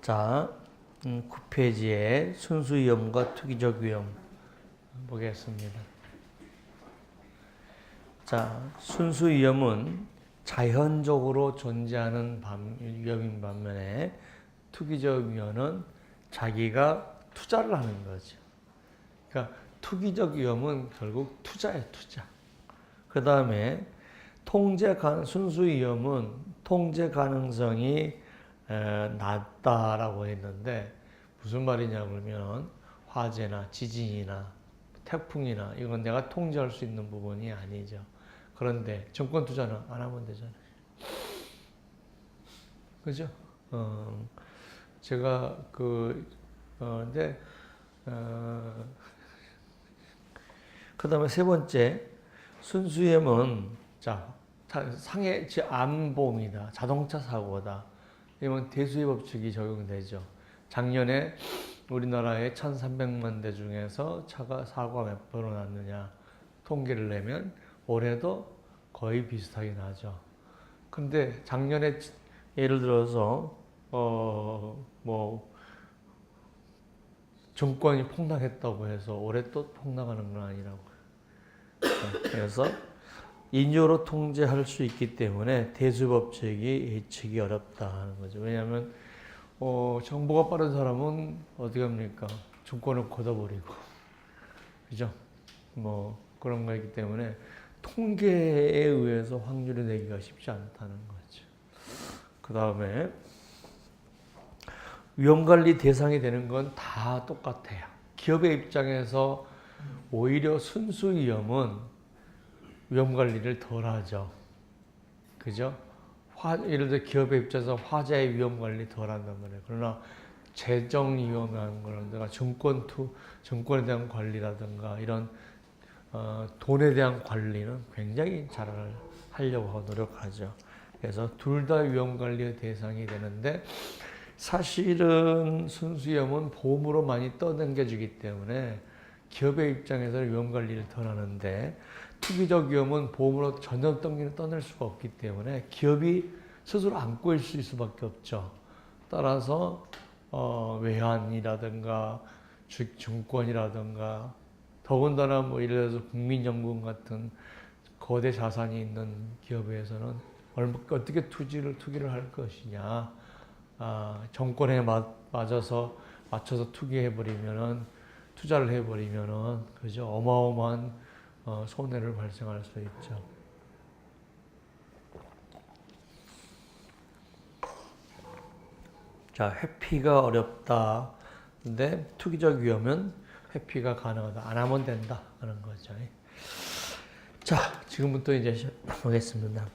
자, 9페이지에 순수 위험과 투기적 위험 보겠습니다. 자, 순수 위험은 자연적으로 존재하는 위험인 반면에 투기적 위험은 자기가 투자를 하는 거죠. 그러니까 투기적 위험은 결국 투자예요, 투자. 그 다음에 순수 위험은 통제 가능성이 낮다라고 했는데 무슨 말이냐 그러면 화재나 지진이나 태풍이나 이건 내가 통제할 수 있는 부분이 아니죠. 그런데 정권 투자는 안 하면 되잖아요. 그죠? 제가 근데 그 다음에 세 번째 순수위험은 상해 안보입니다. 자동차 사고다. 이건 대수의 법칙이 적용되죠. 작년에 우리나라에 1,300만 대 중에서 사고가 몇 번으로 났느냐 통계를 내면 올해도 거의 비슷하게 나죠. 근데 작년에 예를 들어서 정권이 폭락했다고 해서 올해 또 폭락하는 건 아니라고. 그래서 인조로 통제할 수 있기 때문에 대수법칙이 예측이 어렵다 하는 거죠. 왜냐하면 정보가 빠른 사람은 어디 갑니까? 정권을 걷어버리고, 그죠? 그런 거이기 때문에 통계에 의해서 확률을 내기가 쉽지 않다는 거죠. 그 다음에 위험관리 대상이 되는 건 다 똑같아요. 기업의 입장에서 오히려 순수 위험은 위험관리를 덜 하죠. 그죠? 예를 들어 기업의 입장에서 화재의 위험관리 덜 한단 말이에요. 그러나 재정 위험한 거라든가 정권에 대한 관리라든가 이런 돈에 대한 관리는 굉장히 잘 하려고 하고 노력하죠. 그래서 둘 다 위험관리의 대상이 되는데 사실은 순수위험은 보험으로 많이 떠넘겨주기 때문에 기업의 입장에서는 위험관리를 덜 하는데 투기적 위험은 보험으로 전혀 떠낼 수가 없기 때문에 기업이 스스로 안고 있을 수밖에 없죠. 따라서 외환이라든가 증권이라든가 더군다나 예를 들어서 국민연금 같은 거대 자산이 있는 기업에서는 어떻게 투기를 할 것이냐. 정권에 맞춰서 투자를 해버리면은 그죠? 어마어마한 손해를 발생할 수 있죠. 자, 회피가 어렵다. 근데 투기적 위험은 회피가 가능하다. 안 하면 된다. 하는 거죠. 자, 지금부터 이제 보겠습니다.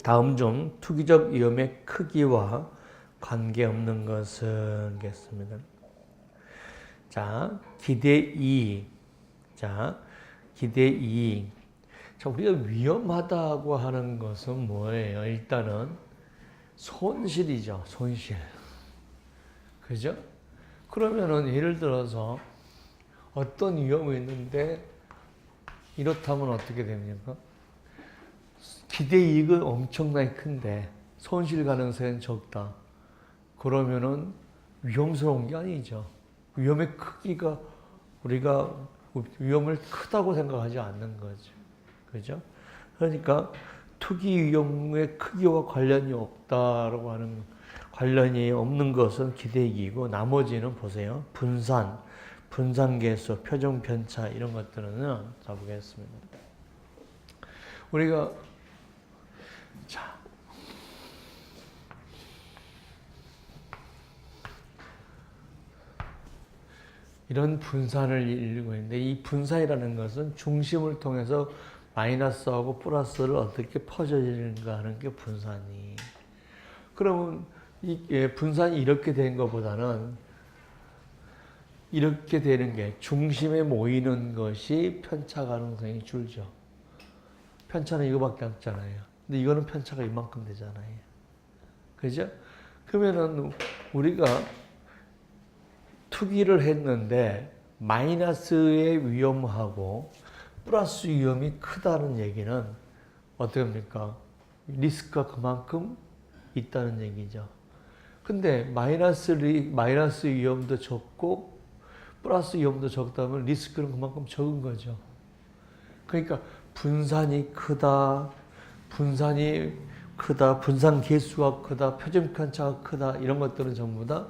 다음 중 투기적 위험의 크기와 관계없는 것은 겠습니다. 자, 기대 이익. 자, 기대 이익. 자, 우리가 위험하다고 하는 것은 뭐예요? 일단은 손실이죠. 손실. 그죠? 그러면은 예를 들어서 어떤 위험이 있는데 이렇다면 어떻게 됩니까? 기대 이익은 엄청나게 큰데 손실 가능성은 적다. 그러면은 위험스러운 게 아니죠. 위험의 크기가 우리가 위험을 크다고 생각하지 않는 거죠. 그죠? 그러니까 투기 위험의 크기와 관련이 없는 것은 기대이익이고 나머지는 보세요. 분산계수, 표정 편차 이런 것들은 자 보겠습니다. 우리가 이런 분산을 이루고 있는데 이 분산이라는 것은 중심을 통해서 마이너스하고 플러스를 어떻게 퍼져지는가 하는 게 분산이. 그러면 분산이 이렇게 된 것보다는 이렇게 되는 게 중심에 모이는 것이 편차 가능성이 줄죠. 편차는 이거밖에 없잖아요. 근데 이거는 편차가 이만큼 되잖아요. 그죠? 그러면은 우리가 투기를 했는데 마이너스의 위험하고 플러스 위험이 크다는 얘기는 어떻게 합니까? 리스크가 그만큼 있다는 얘기죠. 근데 마이너스 위험도 적고 플러스 위험도 적다면 리스크는 그만큼 적은 거죠. 그러니까 분산이 크다, 분산 개수가 크다, 표준 편차가 크다 이런 것들은 전부 다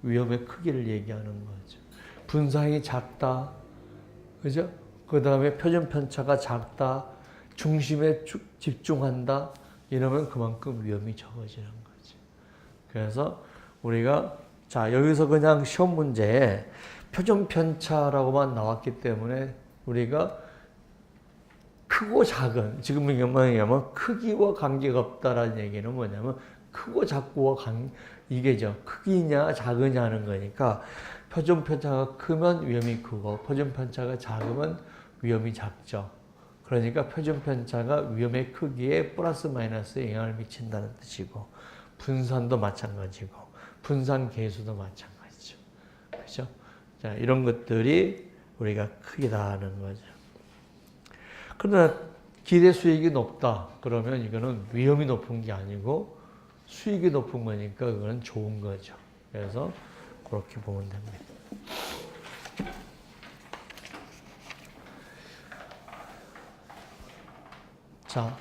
위험의 크기를 얘기하는 거죠. 분산이 작다, 그죠? 그 다음에 표준 편차가 작다, 중심에 집중한다 이러면 그만큼 위험이 적어지는 거죠. 그래서 우리가 자 여기서 그냥 시험 문제에 표준 편차라고만 나왔기 때문에 우리가 크고 작은 지금 이게 뭐냐면 크기와 관계가 없다라는 얘기는 뭐냐면 크고 작고와 이게죠. 크기냐 작으냐 하는 거니까 표준 편차가 크면 위험이 크고 표준 편차가 작으면 위험이 작죠. 그러니까 표준 편차가 위험의 크기에 플러스 마이너스 영향을 미친다는 뜻이고 분산도 마찬가지고 분산 계수도 마찬가지죠. 그렇죠? 자, 이런 것들이 우리가 크기다 하는 거죠. 그러나 기대 수익이 높다. 그러면 이거는 위험이 높은 게 아니고 수익이 높은 거니까 그건 좋은 거죠. 그래서 그렇게 보면 됩니다. 자,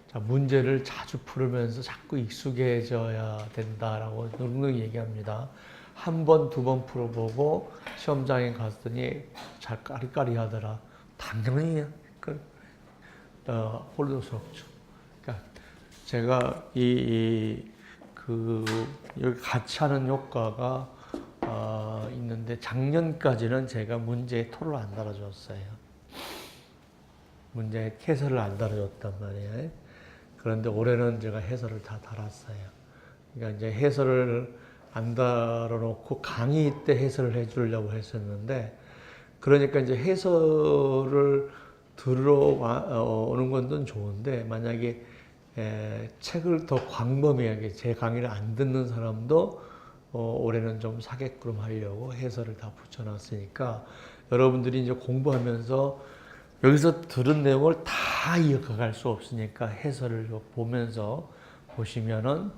자, 문제를 자주 풀으면서 자꾸 익숙해져야 된다라고 늘 얘기합니다. 한 번, 두 번 풀어보고 시험장에 갔더니 잘 까리까리 하더라. 당연히 홀릴 수 없죠. 그러니까 제가 여기 같이 하는 효과가 있는데 작년까지는 제가 문제에 토를 안 달아줬어요. 문제 해설을 안 달아줬단 말이에요. 그런데 올해는 제가 해설을 다 달았어요. 그러니까 이제 해설을 안 달아놓고 강의 때 해설을 해주려고 했었는데, 그러니까 이제 해설을 들어오는 건 좋은데, 만약에 책을 더 광범위하게 제 강의를 안 듣는 사람도 올해는 좀 사게끔 하려고 해설을 다 붙여놨으니까 여러분들이 이제 공부하면서 여기서 들은 내용을 다 이어갈 수 없으니까 해설을 보면서 보시면은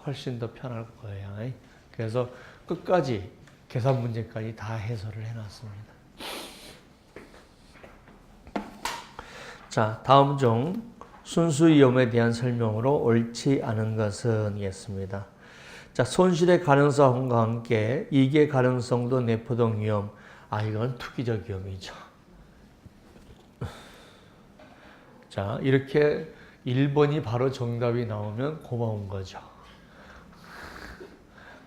훨씬 더 편할 거예요. 그래서 끝까지 계산 문제까지 다 해설을 해놨습니다. 자, 다음 중 순수 위험에 대한 설명으로 옳지 않은 것은 이겠습니다. 자, 손실의 가능성과 함께 이계 가능성도 내포동 위험. 이건 투기적 위험이죠. 자, 이렇게 1번이 바로 정답이 나오면 고마운 거죠.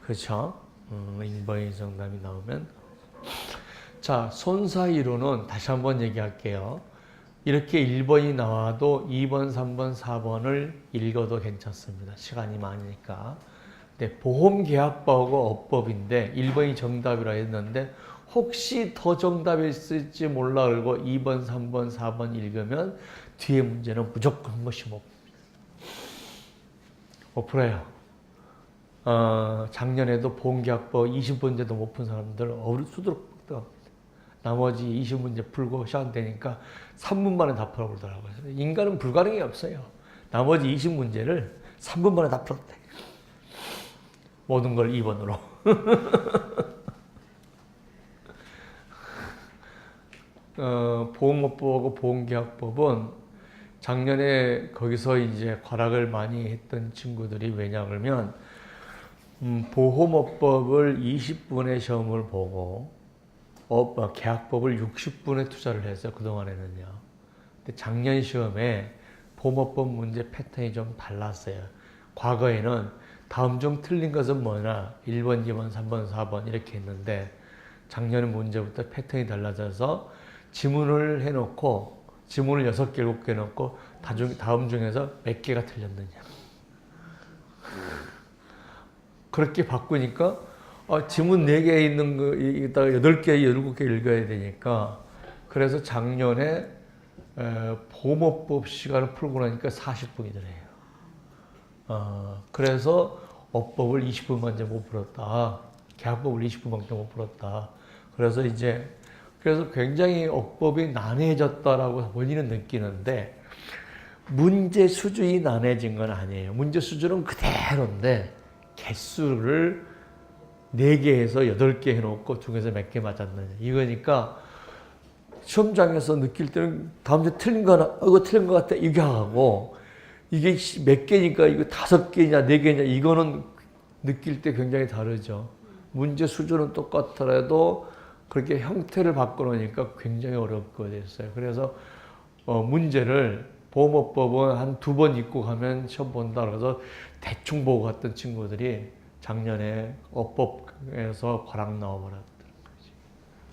그렇죠? 1번이 정답이 나오면. 자, 손사이로는 다시 한번 얘기할게요. 이렇게 1번이 나와도 2번, 3번, 4번을 읽어도 괜찮습니다. 시간이 많으니까. 네, 보험계약법하고 업법인데 1번이 정답이라 했는데 혹시 더 정답이 있을지 몰라 그러고 2번, 3번, 4번 읽으면 뒤에 문제는 무조건 한 번씩 5%예요. 작년에도 보험계약법 20문제도 못 푼 사람들 수두룩 나머지 20문제 풀고 시간 되니까 3분 만에 다 풀어보더라고요. 인간은 불가능이 없어요. 나머지 20문제를 3분 만에 다 풀었대. 모든 걸 2번으로. 보험업법하고 보험계약법은 작년에 거기서 이제 과락을 많이 했던 친구들이 왜냐 그러면 보험업법을 20분의 시험을 보고 계약법을 60분의 투자를 했어요. 그동안에는요. 근데 작년 시험에 보험업법 문제 패턴이 좀 달랐어요. 과거에는 다음 중 틀린 것은 뭐냐 1번, 2번, 3번, 4번 이렇게 했는데 작년 문제부터 패턴이 달라져서 지문을 해놓고 지문을 6개, 7개 해놓고 다음 중에서 몇 개가 틀렸느냐 그렇게 바꾸니까 지문 4개 있는 거 이따가 8개, 7개 읽어야 되니까 그래서 작년에 보험업법 시간을 풀고 나니까 40분이더래요. 그래서 업법을 20분만 못 풀었다. 계약법을 20분밖에 못 풀었다. 그래서 그래서 굉장히 업법이 난해해졌다라고 본인은 느끼는데 문제 수준이 나눠진 건 아니에요. 문제 수준은 그대로인데 개수를 4개에서 8개 해놓고 중에서 몇 개 맞았느냐. 이거니까 시험장에서 느낄 때는 다음 주에 틀린 거 하나, 이거 틀린 것 같아. 이게 하고 이게 몇 개니까 이거 5개냐 4개냐 이거는 느낄 때 굉장히 다르죠. 문제 수준은 똑같더라도 그렇게 형태를 바꿔놓으니까 굉장히 어렵게 됐어요. 그래서 문제를 보험업법은 한 2번 읽고 가면 시험 본다 그래서 대충 보고 갔던 친구들이 작년에 업법에서 과락 나와버렸다는 거지.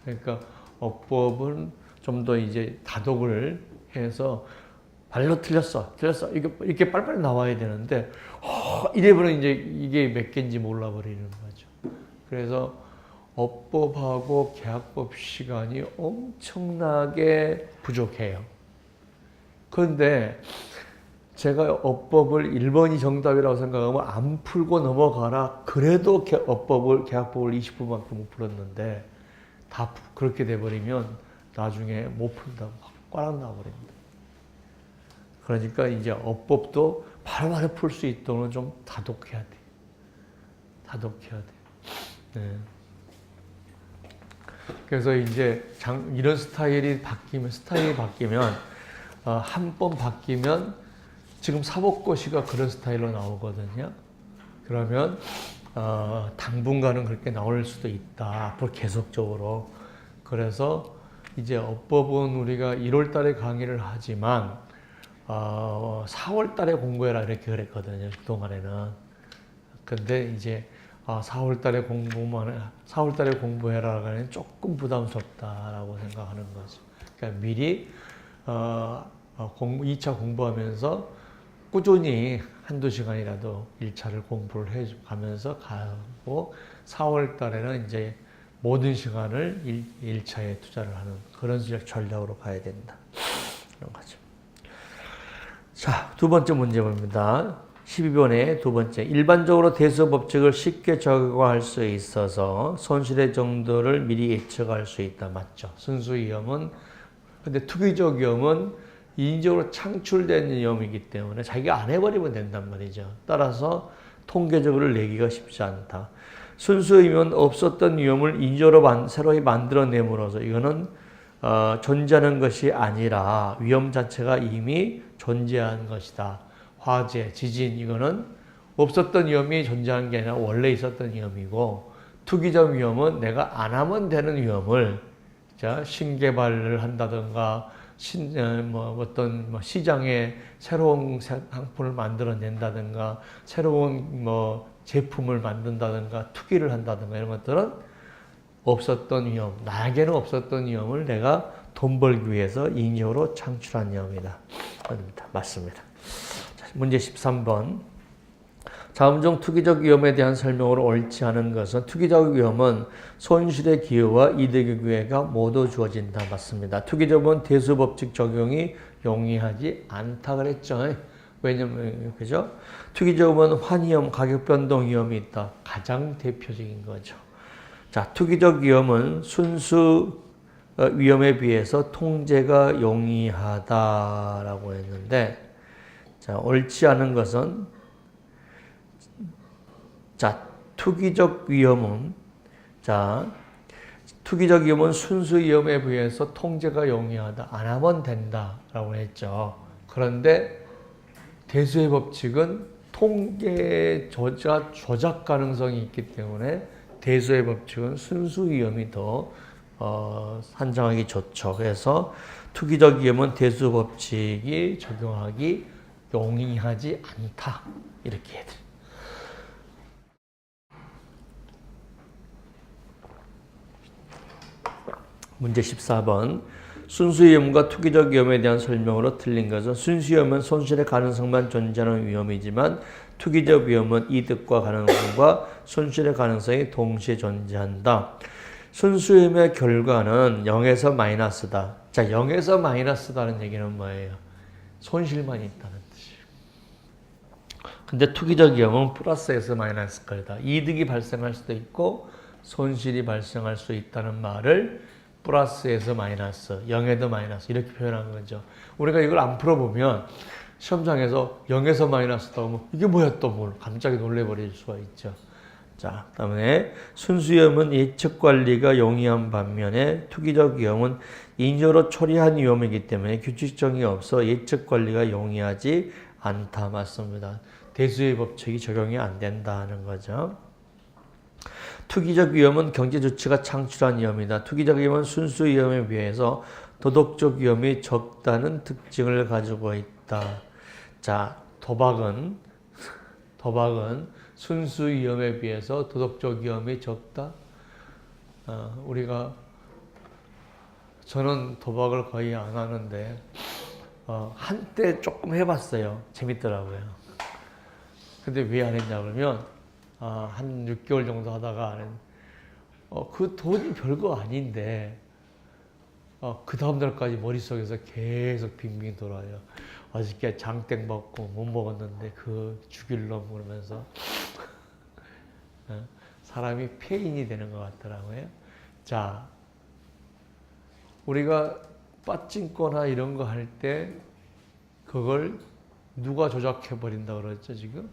그러니까 업법은 좀 더 이제 다독을 해서 발로 틀렸어. 이렇게 빨리빨리 나와야 되는데 이래버리면 이제 이게 몇 개인지 몰라버리는 거죠. 그래서 업법하고 계약법 시간이 엄청나게 부족해요. 그런데 제가 업법을 1번이 정답이라고 생각하면 안 풀고 넘어가라. 그래도 계약법을 20분밖에 못 풀었는데 다 그렇게 돼버리면 나중에 못 푼다고 꽈락 나와버립니다. 그러니까 이제 업법도 바로바로 풀 수 있도록 좀 다독해야 돼. 다독해야 돼. 네. 그래서 이제 이런 스타일이 바뀌면 한 번 바뀌면 지금 사법고시가 그런 스타일로 나오거든요. 그러면 당분간은 그렇게 나올 수도 있다. 앞으로 계속적으로. 그래서 이제 업법은 우리가 1월 달에 강의를 하지만 4월 달에 공부해라 이렇게 그랬거든요. 그동안에는. 근데 이제 4월 달에 공부해라 하면 조금 부담스럽다라고 생각하는 거죠. 그러니까 미리 2차 공부하면서 꾸준히 한두 시간이라도 1차를 공부를 해가면서 가고 4월 달에는 이제 모든 시간을 1차에 투자를 하는 그런 전략으로 가야 된다. 이런 거죠. 자, 두 번째 문제 봅니다. 12번의 두 번째. 일반적으로 대수법칙을 쉽게 적용할 수 있어서 손실의 정도를 미리 예측할 수 있다. 맞죠? 순수위험은, 근데 투기적 위험은 인위적으로 창출된 위험이기 때문에 자기가 안 해버리면 된단 말이죠. 따라서 통계적으로 내기가 쉽지 않다. 순수위험은 없었던 위험을 인위적으로 새로 만들어냄으로써 이거는 존재하는 것이 아니라 위험 자체가 이미 존재한 것이다. 화재, 지진 이거는 없었던 위험이 존재한 게 아니라 원래 있었던 위험이고 투기적 위험은 내가 안 하면 되는 위험을 신개발을 한다든가 어떤 시장에 새로운 상품을 만들어낸다든가 새로운 제품을 만든다든가 투기를 한다든가 이런 것들은 없었던 위험, 나에게는 없었던 위험을 내가 돈 벌기 위해서 인위적으로 창출한 위험이다. 맞습니다. 문제 13번. 다음 중 투기적 위험에 대한 설명으로 옳지 않은 것은 투기적 위험은 손실의 기회와 이득의 기회가 모두 주어진다. 맞습니다. 투기적 위험은 대수법칙 적용이 용이하지 않다 그랬죠. 왜냐면 그죠? 투기적 위험은 환위험, 가격 변동 위험이 있다. 가장 대표적인 거죠. 자, 투기적 위험은 순수 위험에 비해서 통제가 용이하다라고 했는데, 자, 옳지 않은 것은 투기적 위험은 순수 위험에 비해서 통제가 용이하다. 안 하면 된다라고 했죠. 그런데 대수의 법칙은 통계 조작 가능성이 있기 때문에 대수의 법칙은 순수 위험이 더 산정하기 좋죠. 그래서 투기적 위험은 대수 법칙이 적용하기 용이하지 않다. 이렇게 해야 돼요. 문제 14번. 순수위험과 투기적 위험에 대한 설명으로 틀린 것은 순수위험은 손실의 가능성만 존재하는 위험이지만 투기적 위험은 이득과 가능성과 손실의 가능성이 동시에 존재한다. 순수위험의 결과는 0에서 마이너스다. 자, 0에서 마이너스다는 얘기는 뭐예요? 손실만 있다는 뜻이에요. 근데 투기적 위험은 플러스에서 마이너스까지다. 이득이 발생할 수도 있고 손실이 발생할 수 있다는 말을 플러스에서 마이너스, 0에도 마이너스 이렇게 표현한 거죠. 우리가 이걸 안 풀어보면 시험장에서 0에서 마이너스 나오면 이게 뭐야 또 뭘 갑자기 놀래버릴 수가 있죠. 자, 다음에 순수위험은 예측 관리가 용이한 반면에 투기적 위험은 인조로 처리한 위험이기 때문에 규칙성이 없어 예측 관리가 용이하지 않다. 맞습니다. 대수의 법칙이 적용이 안 된다는 거죠. 투기적 위험은 경제 조치가 창출한 위험이다. 투기적 위험은 순수 위험에 비해서 도덕적 위험이 적다는 특징을 가지고 있다. 자, 도박은 순수 위험에 비해서 도덕적 위험이 적다. 저는 도박을 거의 안 하는데 한때 조금 해봤어요. 재밌더라고요. 근데 왜 안 했냐 그러면 한 6개월 정도 하다가 그 돈이 별거 아닌데 그 다음날까지 머릿속에서 계속 빙빙 돌아요. 어저께 장땡 먹고 못 먹었는데 그 죽일 놈 그러면서 사람이 폐인이 되는 것 같더라고요. 자, 우리가 빠찡거나 이런 거 할 때 그걸 누가 조작해 버린다 그랬죠 지금?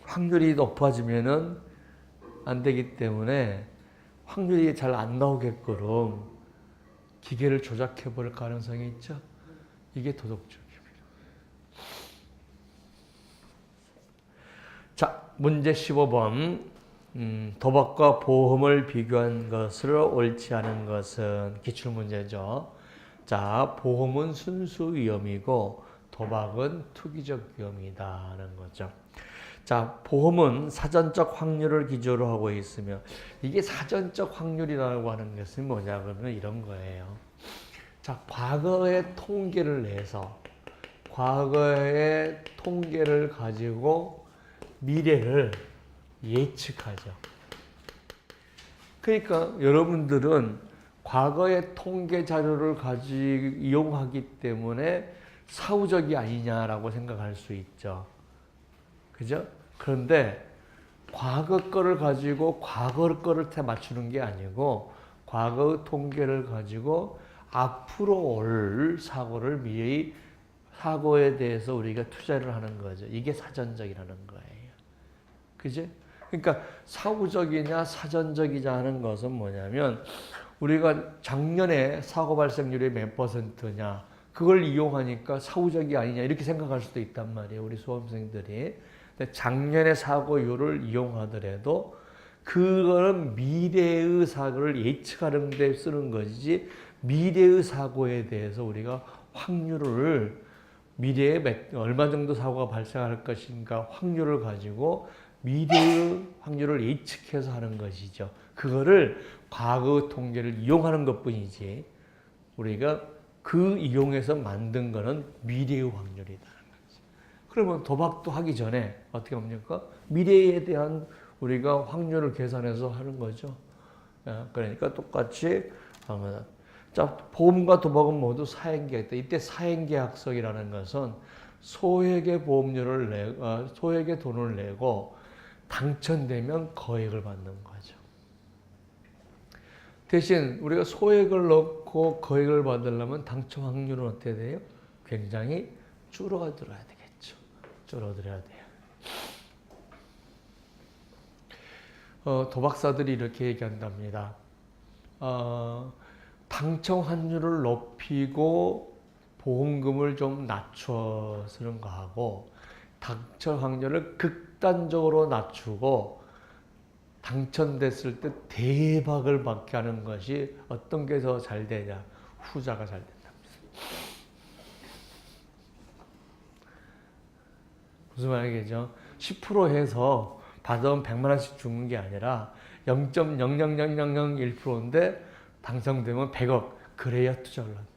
확률이 높아지면은 안 되기 때문에 확률이 잘 안 나오게끔 기계를 조작해 버릴 가능성이 있죠. 이게 도덕적입니다. 자, 문제 15번. 도박과 보험을 비교한 것으로 옳지 않은 것은 기출문제죠. 자, 보험은 순수 위험이고 도박은 투기적 위험이다는 거죠. 자, 보험은 사전적 확률을 기조로 하고 있으며 이게 사전적 확률이라고 하는 것은 뭐냐 그러면 이런 거예요. 자, 과거의 통계를 가지고 미래를 예측하죠. 그러니까 여러분들은 과거의 통계 자료를 이용하기 때문에 사후적이 아니냐라고 생각할 수 있죠. 그죠? 그런데 과거 거를 가지고 과거 거를 맞추는 게 아니고 과거의 통계를 가지고 앞으로 올 사고를 미리 사고에 대해서 우리가 투자를 하는 거죠. 이게 사전적이라는 거예요. 그죠? 그러니까 사후적이냐 사전적이냐 하는 것은 뭐냐면 우리가 작년에 사고 발생률이 몇 %냐 그걸 이용하니까 사후적이 아니냐 이렇게 생각할 수도 있단 말이에요. 우리 수험생들이. 작년의 사고율을 이용하더라도 그거는 미래의 사고를 예측하는 데 쓰는 것이지 미래의 사고에 대해서 우리가 확률을 미래에 얼마 정도 사고가 발생할 것인가 확률을 가지고 미래의 확률을 예측해서 하는 것이죠. 그거를 과거 통계를 이용하는 것뿐이지 우리가 그 이용해서 만든 거는 미래의 확률이다. 그러면 도박도 하기 전에 어떻게 합니까? 미래에 대한 우리가 확률을 계산해서 하는 거죠. 그러니까 똑같이 하면 자, 보험과 도박은 모두 사행계약이다. 이때 사행계약서라는 것은 소액의 소액의 돈을 내고 당첨되면 거액을 받는 거죠. 대신 우리가 소액을 넣고 거액을 받으려면 당첨 확률은 어떻게 돼요? 굉장히 줄어들어야 되겠죠. 줄어들어야 돼요. 도박사들이 이렇게 얘기한답니다. 당첨 확률을 높이고 보험금을 좀 낮춰 쓰는 거하고 당첨 확률을 극단적으로 낮추고 당첨됐을 때 대박을 받게 하는 것이 어떤 게 더 잘 되냐? 후자가 잘 된답니다. 무슨 말이겠죠? 10% 해서 받으면 100만 원씩 주는 게 아니라 0.00001%인데 당첨되면 100억. 그래야 투자를 한대.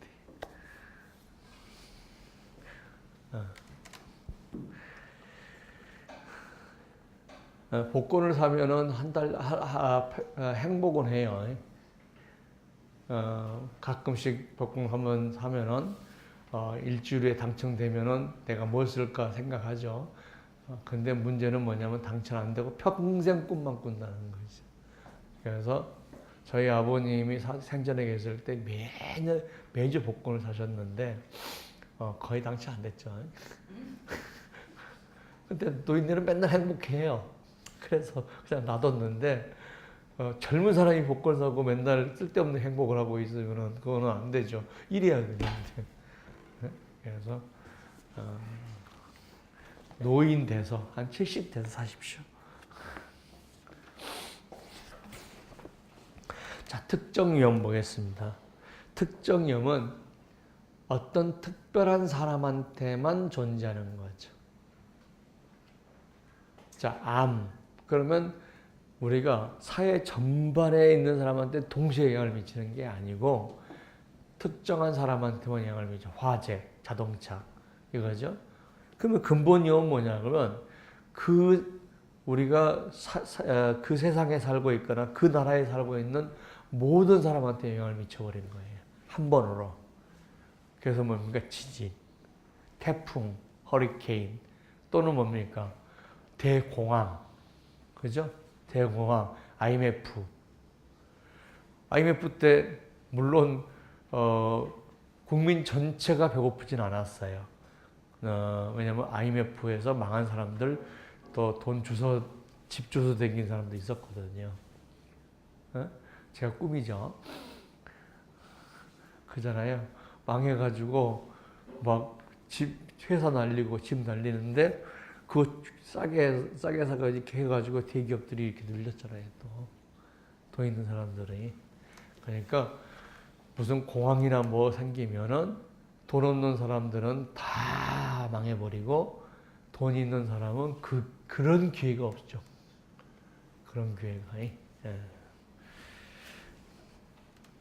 복권을 사면은 한 달 행복은 해요. 가끔씩 복권 한번 사면은 일주일에 당첨되면은 내가 뭘 쓸까 생각하죠. 근데 문제는 뭐냐면 당첨 안 되고 평생 꿈만 꾼다는 거죠. 그래서 저희 아버님이 생전에 계실 때 매주 복권을 사셨는데 거의 당치 안 됐죠. 근데 노인들은 맨날 행복해요. 그래서 그냥 놔뒀는데 젊은 사람이 복권 사고 맨날 쓸데없는 행복을 하고 있으면은 그거는 안 되죠. 이래야 되는데. 그래서 노인 돼서 한 70 돼서 사십시오. 자, 특정위험 보겠습니다. 특정위험은 어떤 특별한 사람한테만 존재하는 거죠. 자, 암. 그러면 우리가 사회 전반에 있는 사람한테 동시에 영향을 미치는 게 아니고 특정한 사람한테만 영향을 미쳐. 화재, 자동차 이거죠. 그러면 근본 위험은 뭐냐 그러면 우리가 그 세상에 살고 있거나 그 나라에 살고 있는 모든 사람한테 영향을 미쳐버리는 거예요. 한 번으로. 그래서 뭡니까? 지진, 태풍, 허리케인 또는 뭡니까? 대공황. 그죠? 대공황, IMF. IMF 때 물론 국민 전체가 배고프진 않았어요. 왜냐면 IMF에서 망한 사람들 또 돈 주워 집 주워 댕긴 사람도 있었거든요. 제가 꿈이죠. 그잖아요. 망해가지고 막 회사 날리고 집 날리는데 그거 싸게 사가지고 이렇게 해가지고 대기업들이 이렇게 늘렸잖아요. 돈 있는 사람들이. 그러니까 무슨 공황이나 뭐 생기면은 돈 없는 사람들은 다 망해버리고 돈 있는 사람은 그런 기회가 없죠. 그런 기회가. 예.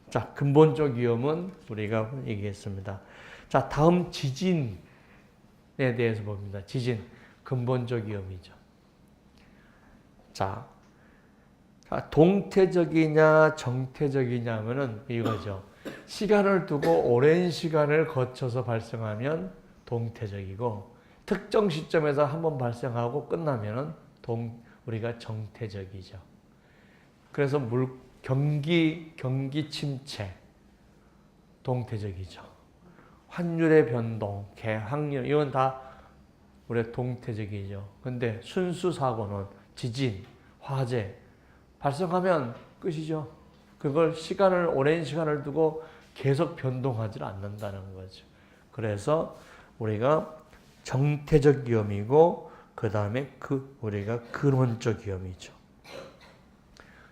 자, 근본적 위험은 우리가 얘기했습니다. 자, 다음 지진에 대해서 봅니다. 지진, 근본적 위험이죠. 자, 동태적이냐 정태적이냐 하면은 이거죠. 시간을 두고 오랜 시간을 거쳐서 발생하면 동태적이고 특정 시점에서 한번 발생하고 끝나면은 우리가 정태적이죠. 그래서 경기 침체 동태적이죠. 환율의 변동, 개항률 이건 다 우리 동태적이죠. 근데 순수 사고는 지진, 화재 발생하면 끝이죠. 그걸 오랜 시간을 두고 계속 변동하지 않는다는 거죠. 그래서 우리가 정태적 위험이고 그 다음에 우리가 근원적 위험이죠.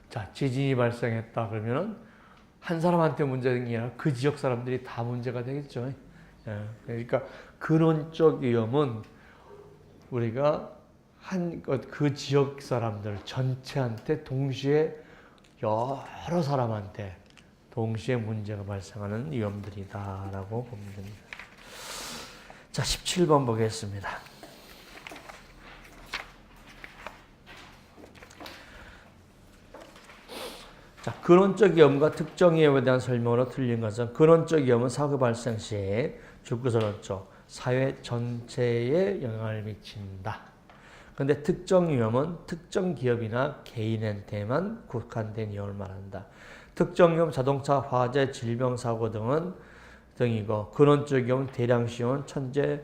자, 지진이 발생했다 그러면은 한 사람한테 문제가 아니라 그 지역 사람들이 다 문제가 되겠죠. 그러니까 근원적 위험은 우리가 그 지역 사람들 전체한테 동시에 여러 사람한테 동시에 문제가 발생하는 위험들이다라고 보면 됩니다. 자, 17번 보겠습니다. 자, 근원적 위험과 특정 위험에 대한 설명으로 틀린 것은 근원적 위험은 사고 발생 시에 주구조건적 사회 전체에 영향을 미친다. 그런데 특정 위험은 특정 기업이나 개인한테만 국한된 위험을 말한다. 특정 위험, 자동차, 화재, 질병, 사고 등이고 근원적 위험은 대량 시온, 전쟁,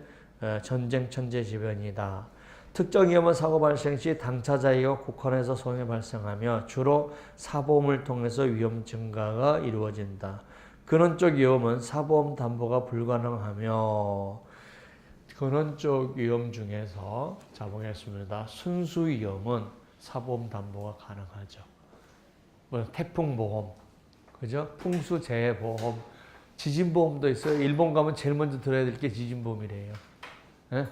천재지변이다. 특정 위험은 사고 발생 시 당사자에게 국한해서 손해 발생하며 주로 사보험을 통해서 위험 증가가 이루어진다. 근원적 위험은 사보험 담보가 불가능하며 근원적 위험 중에서 자 보겠습니다. 순수 위험은 사보험 담보가 가능하죠. 뭐 태풍 보험, 그죠? 풍수 재해 보험, 지진 보험도 있어요. 일본 가면 제일 먼저 들어야 될 게 지진 보험이래요. 예?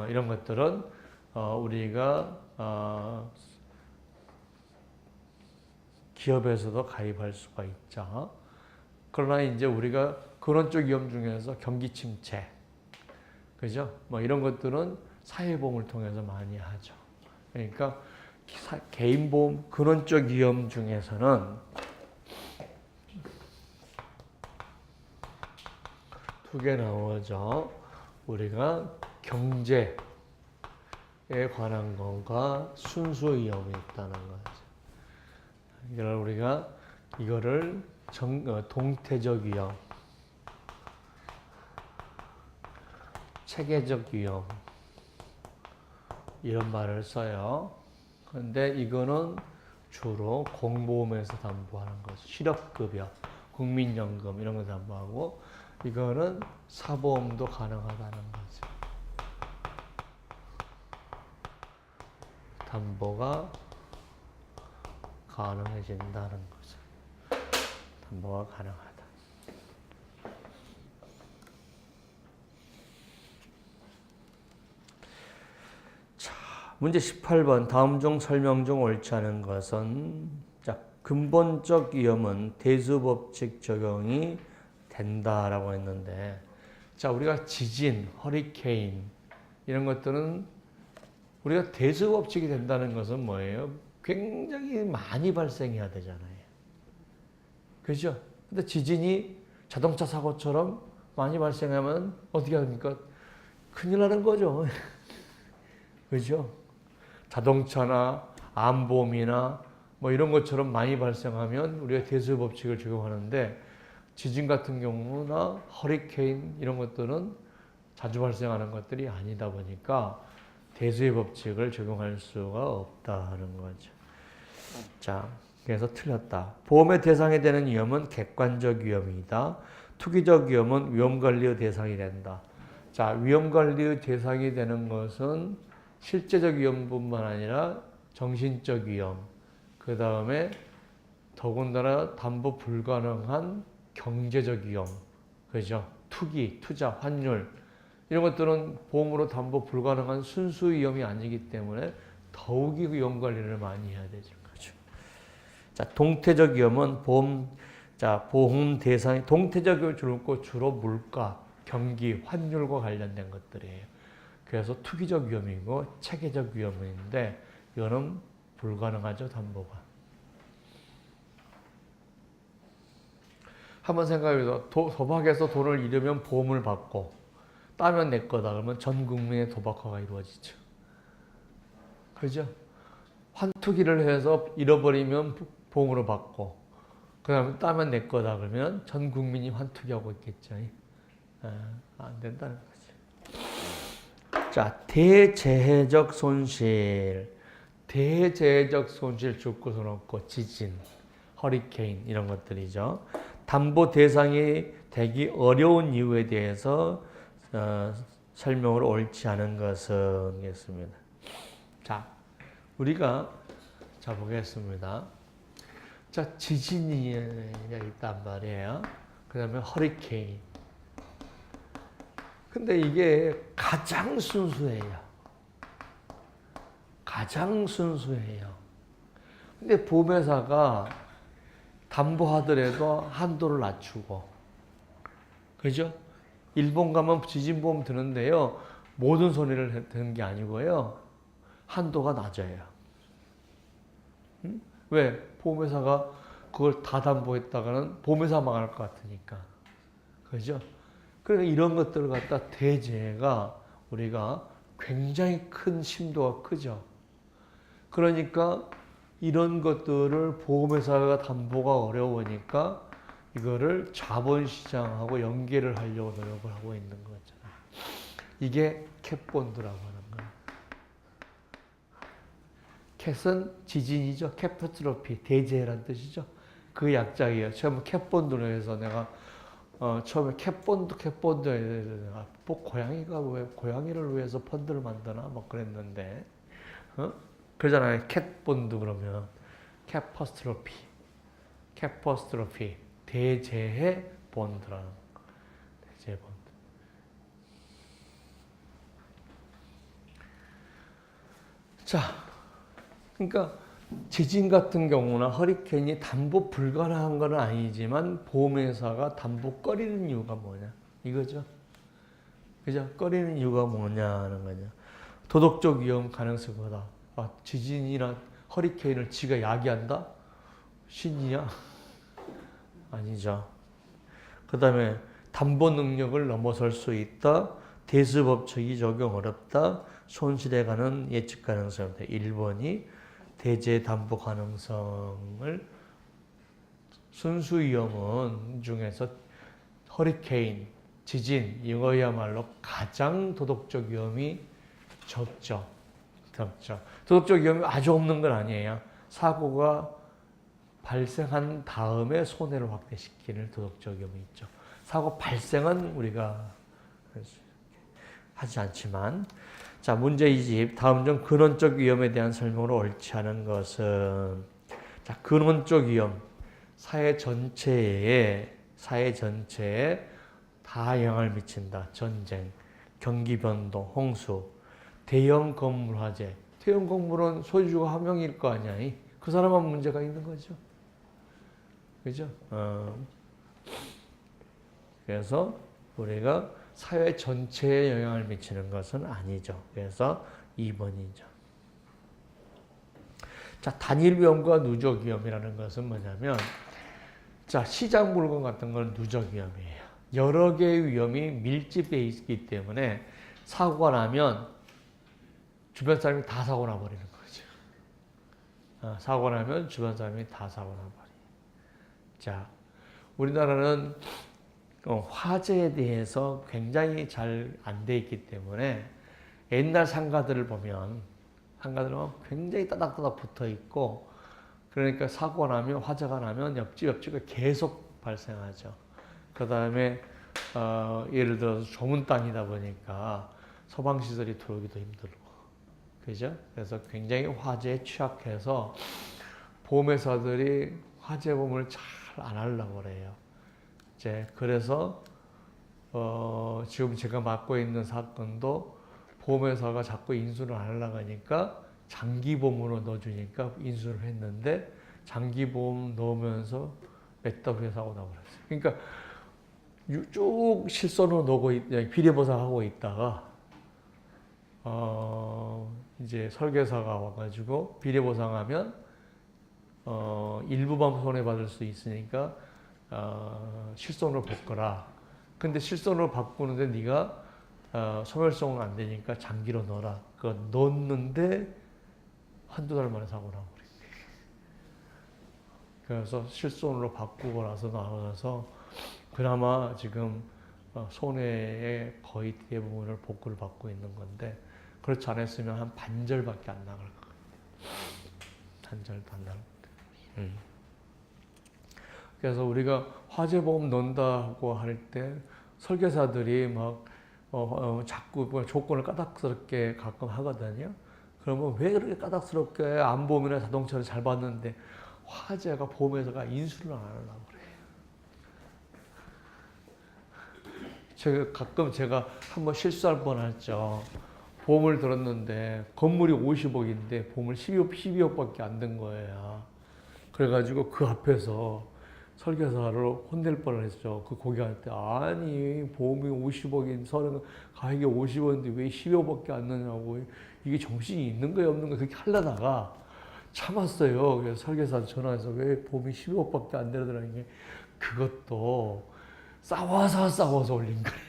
이런 것들은 우리가 기업에서도 가입할 수가 있죠. 그러나 이제 우리가 근원적 위험 중에서 경기 침체, 그죠? 뭐 이런 것들은 사회보험을 통해서 많이 하죠. 그러니까 개인보험 근원적 위험 중에서는 두 개 나오죠. 우리가 경제에 관한 것과 순수 위험이 있다는 거죠. 이걸 우리가 이거를 동태적 위험, 체계적 위험 이런 말을 써요. 그런데 이거는 주로 공보험에서 담보하는 거죠. 실업급여, 국민연금 이런 거 담보하고 이거는 사보험도 가능하다는 거죠. 담보가 가능해진다는 거죠. 담보가 가능하다. 문제 18번 다음 중 설명 중 옳지 않은 것은 자, 근본적 위험은 대수법칙 적용이 된다라고 했는데 자 우리가 지진, 허리케인 이런 것들은 우리가 대수법칙이 된다는 것은 뭐예요? 굉장히 많이 발생해야 되잖아요. 그죠? 근데 지진이 자동차 사고처럼 많이 발생하면 어떻게 합니까? 큰일 나는 거죠. 그죠? 자동차나 암보험이나 뭐 이런 것처럼 많이 발생하면 우리가 대수의 법칙을 적용하는데 지진 같은 경우나 허리케인 이런 것들은 자주 발생하는 것들이 아니다 보니까 대수의 법칙을 적용할 수가 없다는 거죠. 자, 그래서 틀렸다. 보험의 대상이 되는 위험은 객관적 위험이다. 투기적 위험은 위험관리의 대상이 된다. 자, 위험관리의 대상이 되는 것은 실제적 위험뿐만 아니라 정신적 위험, 그 다음에 더군다나 담보 불가능한 경제적 위험, 그죠? 투기, 투자, 환율 이런 것들은 보험으로 담보 불가능한 순수 위험이 아니기 때문에 더욱이 위험 관리를 많이 해야 되죠. 자, 동태적 위험은 보험 대상이 동태적 위험은 주로 물가, 경기, 환율과 관련된 것들이에요. 그래서 투기적 위험이고 체계적 위험인데 이거는 불가능하죠, 담보가. 한번 생각해보세요. 도박에서 돈을 잃으면 보험을 받고 따면 내 거다 그러면 전 국민의 도박화가 이루어지죠. 그죠? 환투기를 해서 잃어버리면 보험으로 받고 그 다음에 따면 내 거다 그러면 전 국민이 환투기하고 있겠죠. 안 된다는 거죠. 자, 대재해적 손실. 대재해적 손실 죽고 손 없고 지진, 허리케인 이런 것들이죠. 담보 대상이 되기 어려운 이유에 대해서 설명으로 옳지 않은 것은 겠습니다. 자, 우리가 보겠습니다. 자, 지진이 있단 말이에요. 그 다음에 허리케인. 근데 이게 가장 순수해요. 가장 순수해요. 근데 보험회사가 담보하더라도 한도를 낮추고, 그죠? 일본 가면 지진보험 드는데요. 모든 손해를 드는 게 아니고요. 한도가 낮아요. 왜? 보험회사가 그걸 다 담보했다가는 보험회사 망할 것 같으니까. 그죠? 그러니까 이런 것들을 갖다 대재해가 우리가 굉장히 큰 심도가 크죠. 그러니까 이런 것들을 보험회사가 담보가 어려우니까 이거를 자본시장하고 연계를 하려고 노력을 하고 있는 거잖아요. 이게 캣본드라고 하는 거예요. 캣은 지진이죠. 캐타스트로피, 대재해란 뜻이죠. 그 약자예요. 처음에 캣본드로 해서 내가 처음에 캣본드 뭐 고양이가 왜 고양이를 위해서 펀드를 만드나 뭐 그랬는데 그러잖아요. 캣본드 그러면 캐퍼스트로피 대재해 본드라는 거. 대재해 본드. 자, 그러니까 지진 같은 경우나 허리케인이 담보 불가능한 건 아니지만 보험회사가 담보 꺼리는 이유가 뭐냐 이거죠. 그죠? 꺼리는 이유가 뭐냐는 거죠. 도덕적 위험 가능성이 크다. 지진이나 허리케인을 지가 야기한다? 신이냐? 아니죠. 그 다음에 담보 능력을 넘어설 수 있다. 대수법칙이 적용 어렵다. 손실에 관한 예측 가능성이 없다. 1번이 대재 담보 가능성을 순수 위험은 중에서 허리케인, 지진 이거야말로 가장 도덕적 위험이 적죠. 도덕적 위험이 아주 없는 건 아니에요. 사고가 발생한 다음에 손해를 확대시키는 도덕적 위험이 있죠. 사고 발생은 우리가 하지 않지만, 자, 문제 2집. 다음 중 근원적 위험에 대한 설명으로 옳지 않은 것은, 자, 근원적 위험. 사회 전체에 다 영향을 미친다. 전쟁, 경기 변동, 홍수, 대형 건물 화재. 대형 건물은 소유주가 한 명일 거 아니야. 그 사람만 문제가 있는 거죠. 그죠? 그래서 우리가 사회 전체에 영향을 미치는 것은 아니죠. 그래서 2번이죠. 자, 단일 위험과 누적 위험이라는 것은 뭐냐면, 자, 시장 물건 같은 건 누적 위험이에요. 여러 개의 위험이 밀집되어 있기 때문에 사고가 나면 주변 사람이 다 사고 나버리는 거죠. 사고 나면 주변 사람이 다 사고 나버려요. 자, 우리나라는 화재에 대해서 굉장히 잘 안 돼 있기 때문에 옛날 상가들을 보면 상가들은 굉장히 따닥따닥 붙어 있고, 그러니까 사고가 나면, 화재가 나면 옆집에 계속 발생하죠. 그 다음에 예를 들어서 좁은 땅이다 보니까 소방시설이 들어오기도 힘들고, 그죠? 그래서 굉장히 화재에 취약해서 보험회사들이 화재보험을 잘 안 하려고 그래요. 이제 그래서 지금 제가 맡고 있는 사건도 보험회사가 자꾸 인수를 안 하려고 하니까 장기보험으로 넣어주니까 인수를 했는데, 장기보험 넣으면서 몇 달 후에 사고 나버렸어요. 그러니까 쭉 실손으로 넣고 비례보상하고 있다가 이제 설계사가 와가지고 비례보상하면 일부만 손해받을 수 있으니까 실손으로 바꿔라. 근데 실손으로 바꾸는데 네가 소멸성은 안 되니까 장기로 넣어라. 그거 넣었는데 한두 달 만에 사고 나버린 거예요. 그래서 실손으로 바꾸고 나서 그나마 지금 손해의 거의 대부분을 복구를 받고 있는 건데, 그렇지 않았으면 한 반절밖에 안 나갈 것 같아요. 반절도 안 나갈 것 같아요. 그래서 우리가 화재보험 넣는다고 할 때 설계사들이 막 자꾸 조건을 까다롭게 가끔 하거든요. 그러면 왜 그렇게 까다롭게 안보험이나 자동차를 잘 받는데 화재가 보험회사가 인수를 안 하려고 그래요. 제가 한번 실수할 뻔했죠. 보험을 들었는데 건물이 50억인데 보험을 12억밖에 안 든 거예요. 그래가지고 그 앞에서 설계사를 혼낼 뻔했죠. 그 고객한테, 아니 보험이 50억인 서른 가액이 50억인데 왜 12억밖에 안 넣냐고, 이게 정신이 있는 거야 없는 거야, 그렇게 하려다가 참았어요. 그래서 설계사 전화해서 왜 보험이 12억밖에 안 되더라는 게, 그것도 싸워서 올린 거예요.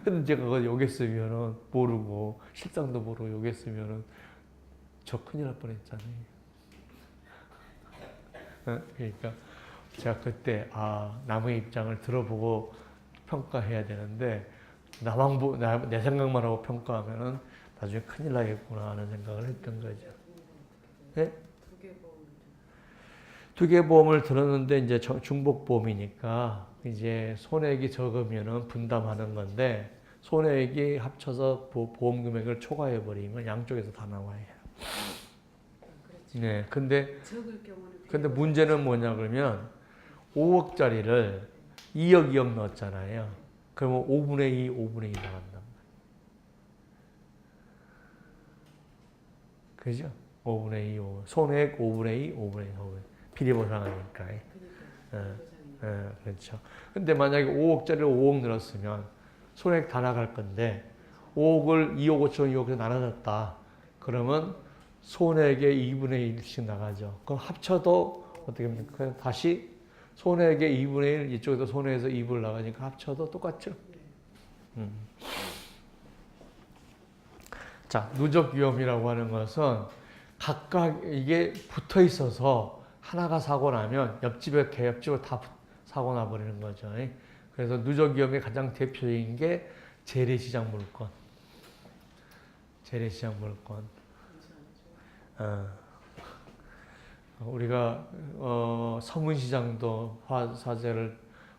근데 제가 그거 욕했으면은 모르고, 실상도 모르고 욕했으면은 저 큰일 날 뻔했잖아요. 그러니까 제가 그때 남의 입장을 들어보고 평가해야 되는데, 내 생각만 하고 평가하면은 나중에 큰일 나겠구나 하는 생각을 했던 거죠. 네? 두 개 보험을 들었는데 이제 중복보험이니까 이제 손해액이 적으면은 분담하는 건데, 손해액이 합쳐서 보험 금액을 초과해 버리면 양쪽에서 다 나와야 해요. 네, 근데 문제는 뭐냐 그러면 5억짜리를 2억 넣었잖아요. 그러면 5분의 2 나간단 말이에요. 그죠? 5분의 2, 손해액 5분의 2, 5분의 2. 비례보상하니까. 그렇죠. 근데 만약에 5억짜리를 5억 늘었으면 손해액 다 나갈 건데, 5억을 2억 5천 2억에서 나눠졌다. 그러면 손해액의 2분의 1씩 나가죠. 그럼 합쳐도 어떻게 합니까? 다시 손해액의 2분의 1, 이쪽에도 손해에서 2분을 나가니까 합쳐도 똑같죠? 자, 누적 위험이라고 하는 것은 각각 이게 붙어 있어서 하나가 사고 나면 옆집에 다 사고 나버리는 거죠. 그래서 누적 위험의 가장 대표적인 게 재래시장 물건. 재래시장 물건. 우리가 서문시장도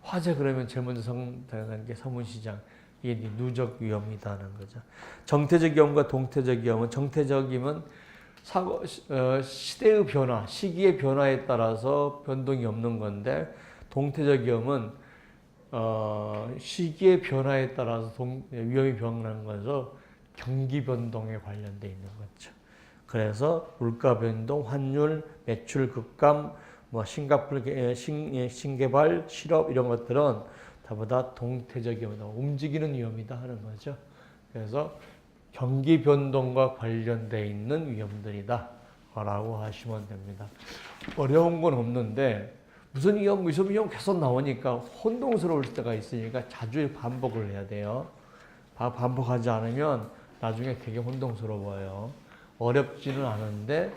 화재 그러면 제일 먼저 생각나는 게 서문시장. 이게 누적 위험이다는 거죠. 정태적 위험과 동태적 위험은, 정태적 위험은 시대의 변화, 시기의 변화에 따라서 변동이 없는 건데, 동태적 위험은 시기의 변화에 따라서 위험이 변하는 거죠. 경기 변동에 관련되어 있는 거죠. 그래서 물가 변동, 환율, 매출 급감, 뭐 신개발, 실업 이런 것들은 다보다 동태적 위험이다. 움직이는 위험이다 하는 거죠. 그래서 경기 변동과 관련되어 있는 위험들이다 라고 하시면 됩니다. 어려운 건 없는데 무슨 위험 계속 나오니까 혼동스러울 때가 있으니까 자주 반복을 해야 돼요. 반복하지 않으면 나중에 되게 혼동스러워요. 어렵지는 않은데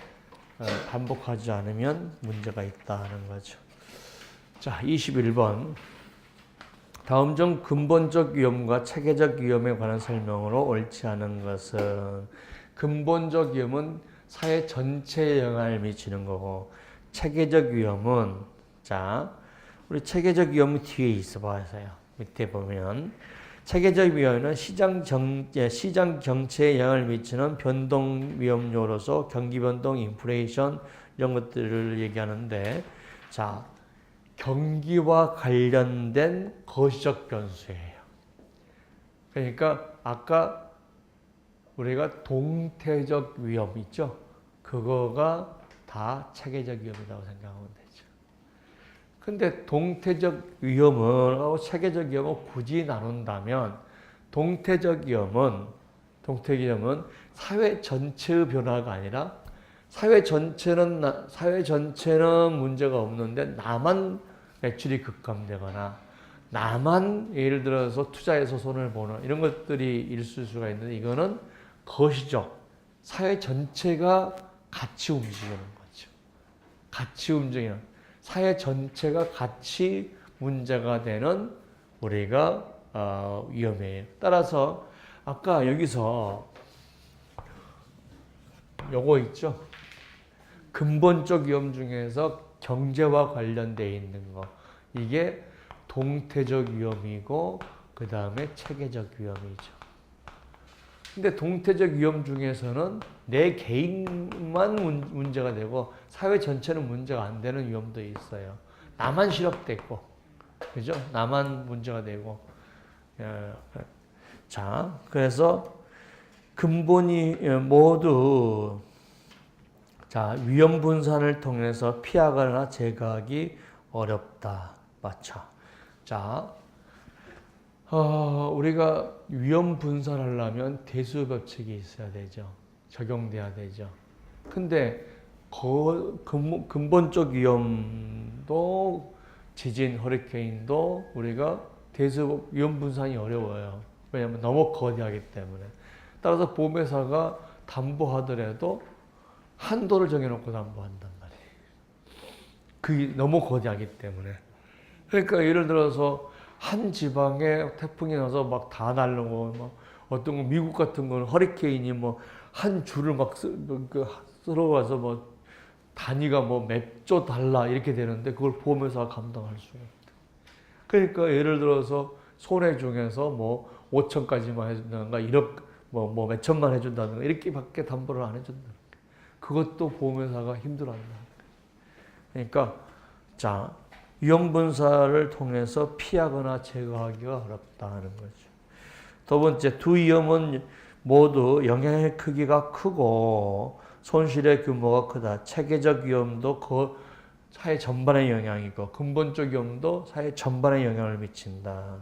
반복하지 않으면 문제가 있다는 거죠. 자, 21번. 다음 중 근본적 위험과 체계적 위험에 관한 설명으로 옳지 않은 것은, 근본적 위험은 사회 전체에 영향을 미치는 거고, 체계적 위험은, 자, 우리 체계적 위험은 뒤에 있어 봐서요. 밑에 보면 체계적 위험은 시장 경제에 영향을 미치는 변동 위험요로서 경기 변동, 인플레이션 이런 것들을 얘기하는데, 자, 경기와 관련된 거시적 변수예요. 그러니까 아까 우리가 동태적 위험 있죠? 그거가 다 체계적 위험이라고 생각하면 되죠. 근데 동태적 위험하고 체계적 위험을 굳이 나눈다면 동태적 위험은 사회 전체의 변화가 아니라 사회 전체는 문제가 없는데 나만 매출이 급감되거나 나만 예를 들어서 투자해서 손을 보는 이런 것들이 있을 수가 있는데, 이거는 거시적 사회 전체가 같이 움직이는 거죠. 같이 움직이는 사회 전체가 같이 문제가 되는 우리가 위험이에요. 따라서 아까 여기서 요거 있죠. 근본적 위험 중에서 경제와 관련되어 있는 거, 이게 동태적 위험이고 그 다음에 체계적 위험이죠. 근데 동태적 위험 중에서는 내 개인만 문제가 되고 사회 전체는 문제가 안 되는 위험도 있어요. 나만 실업됐고, 그죠? 나만 문제가 되고. 자, 그래서 근본이 모두 위험 분산을 통해서 피하거나 제거하기 어렵다. 맞죠? 자, 우리가 위험 분산하려면 대수협칙이 있어야 되죠. 적용돼야 되죠. 근데 근본적 위험도 지진, 허리케인도 우리가 위험 분산이 어려워요. 왜냐하면 너무 거대하기 때문에. 따라서 보험회사가 담보하더라도 한도를 정해놓고 담보한단 말이에요. 그게 너무 거대하기 때문에. 그러니까 예를 들어서 한 지방에 태풍이 나서 막 다 날르고, 막 어떤 거 미국 같은 거는 허리케인이 뭐 한 줄을 막 쓸어가서 뭐 단위가 뭐 몇 조 달러 이렇게 되는데 그걸 보험회사가 감당할 수가 없다. 그러니까 예를 들어서 손해 중에서 뭐 5천까지만 해준다든가 1억 뭐 몇 천만 해준다든가 이렇게밖에 담보를 안 해준다. 그것도 보험회사가 힘들어한다. 그러니까 자, 위험 분사를 통해서 피하거나 제거하기가 어렵다는 거죠. 두 번째, 두 위험은 모두 영향의 크기가 크고 손실의 규모가 크다. 체계적 위험도 그 사회 전반에 영향이고 근본적 위험도 사회 전반에 영향을 미친다.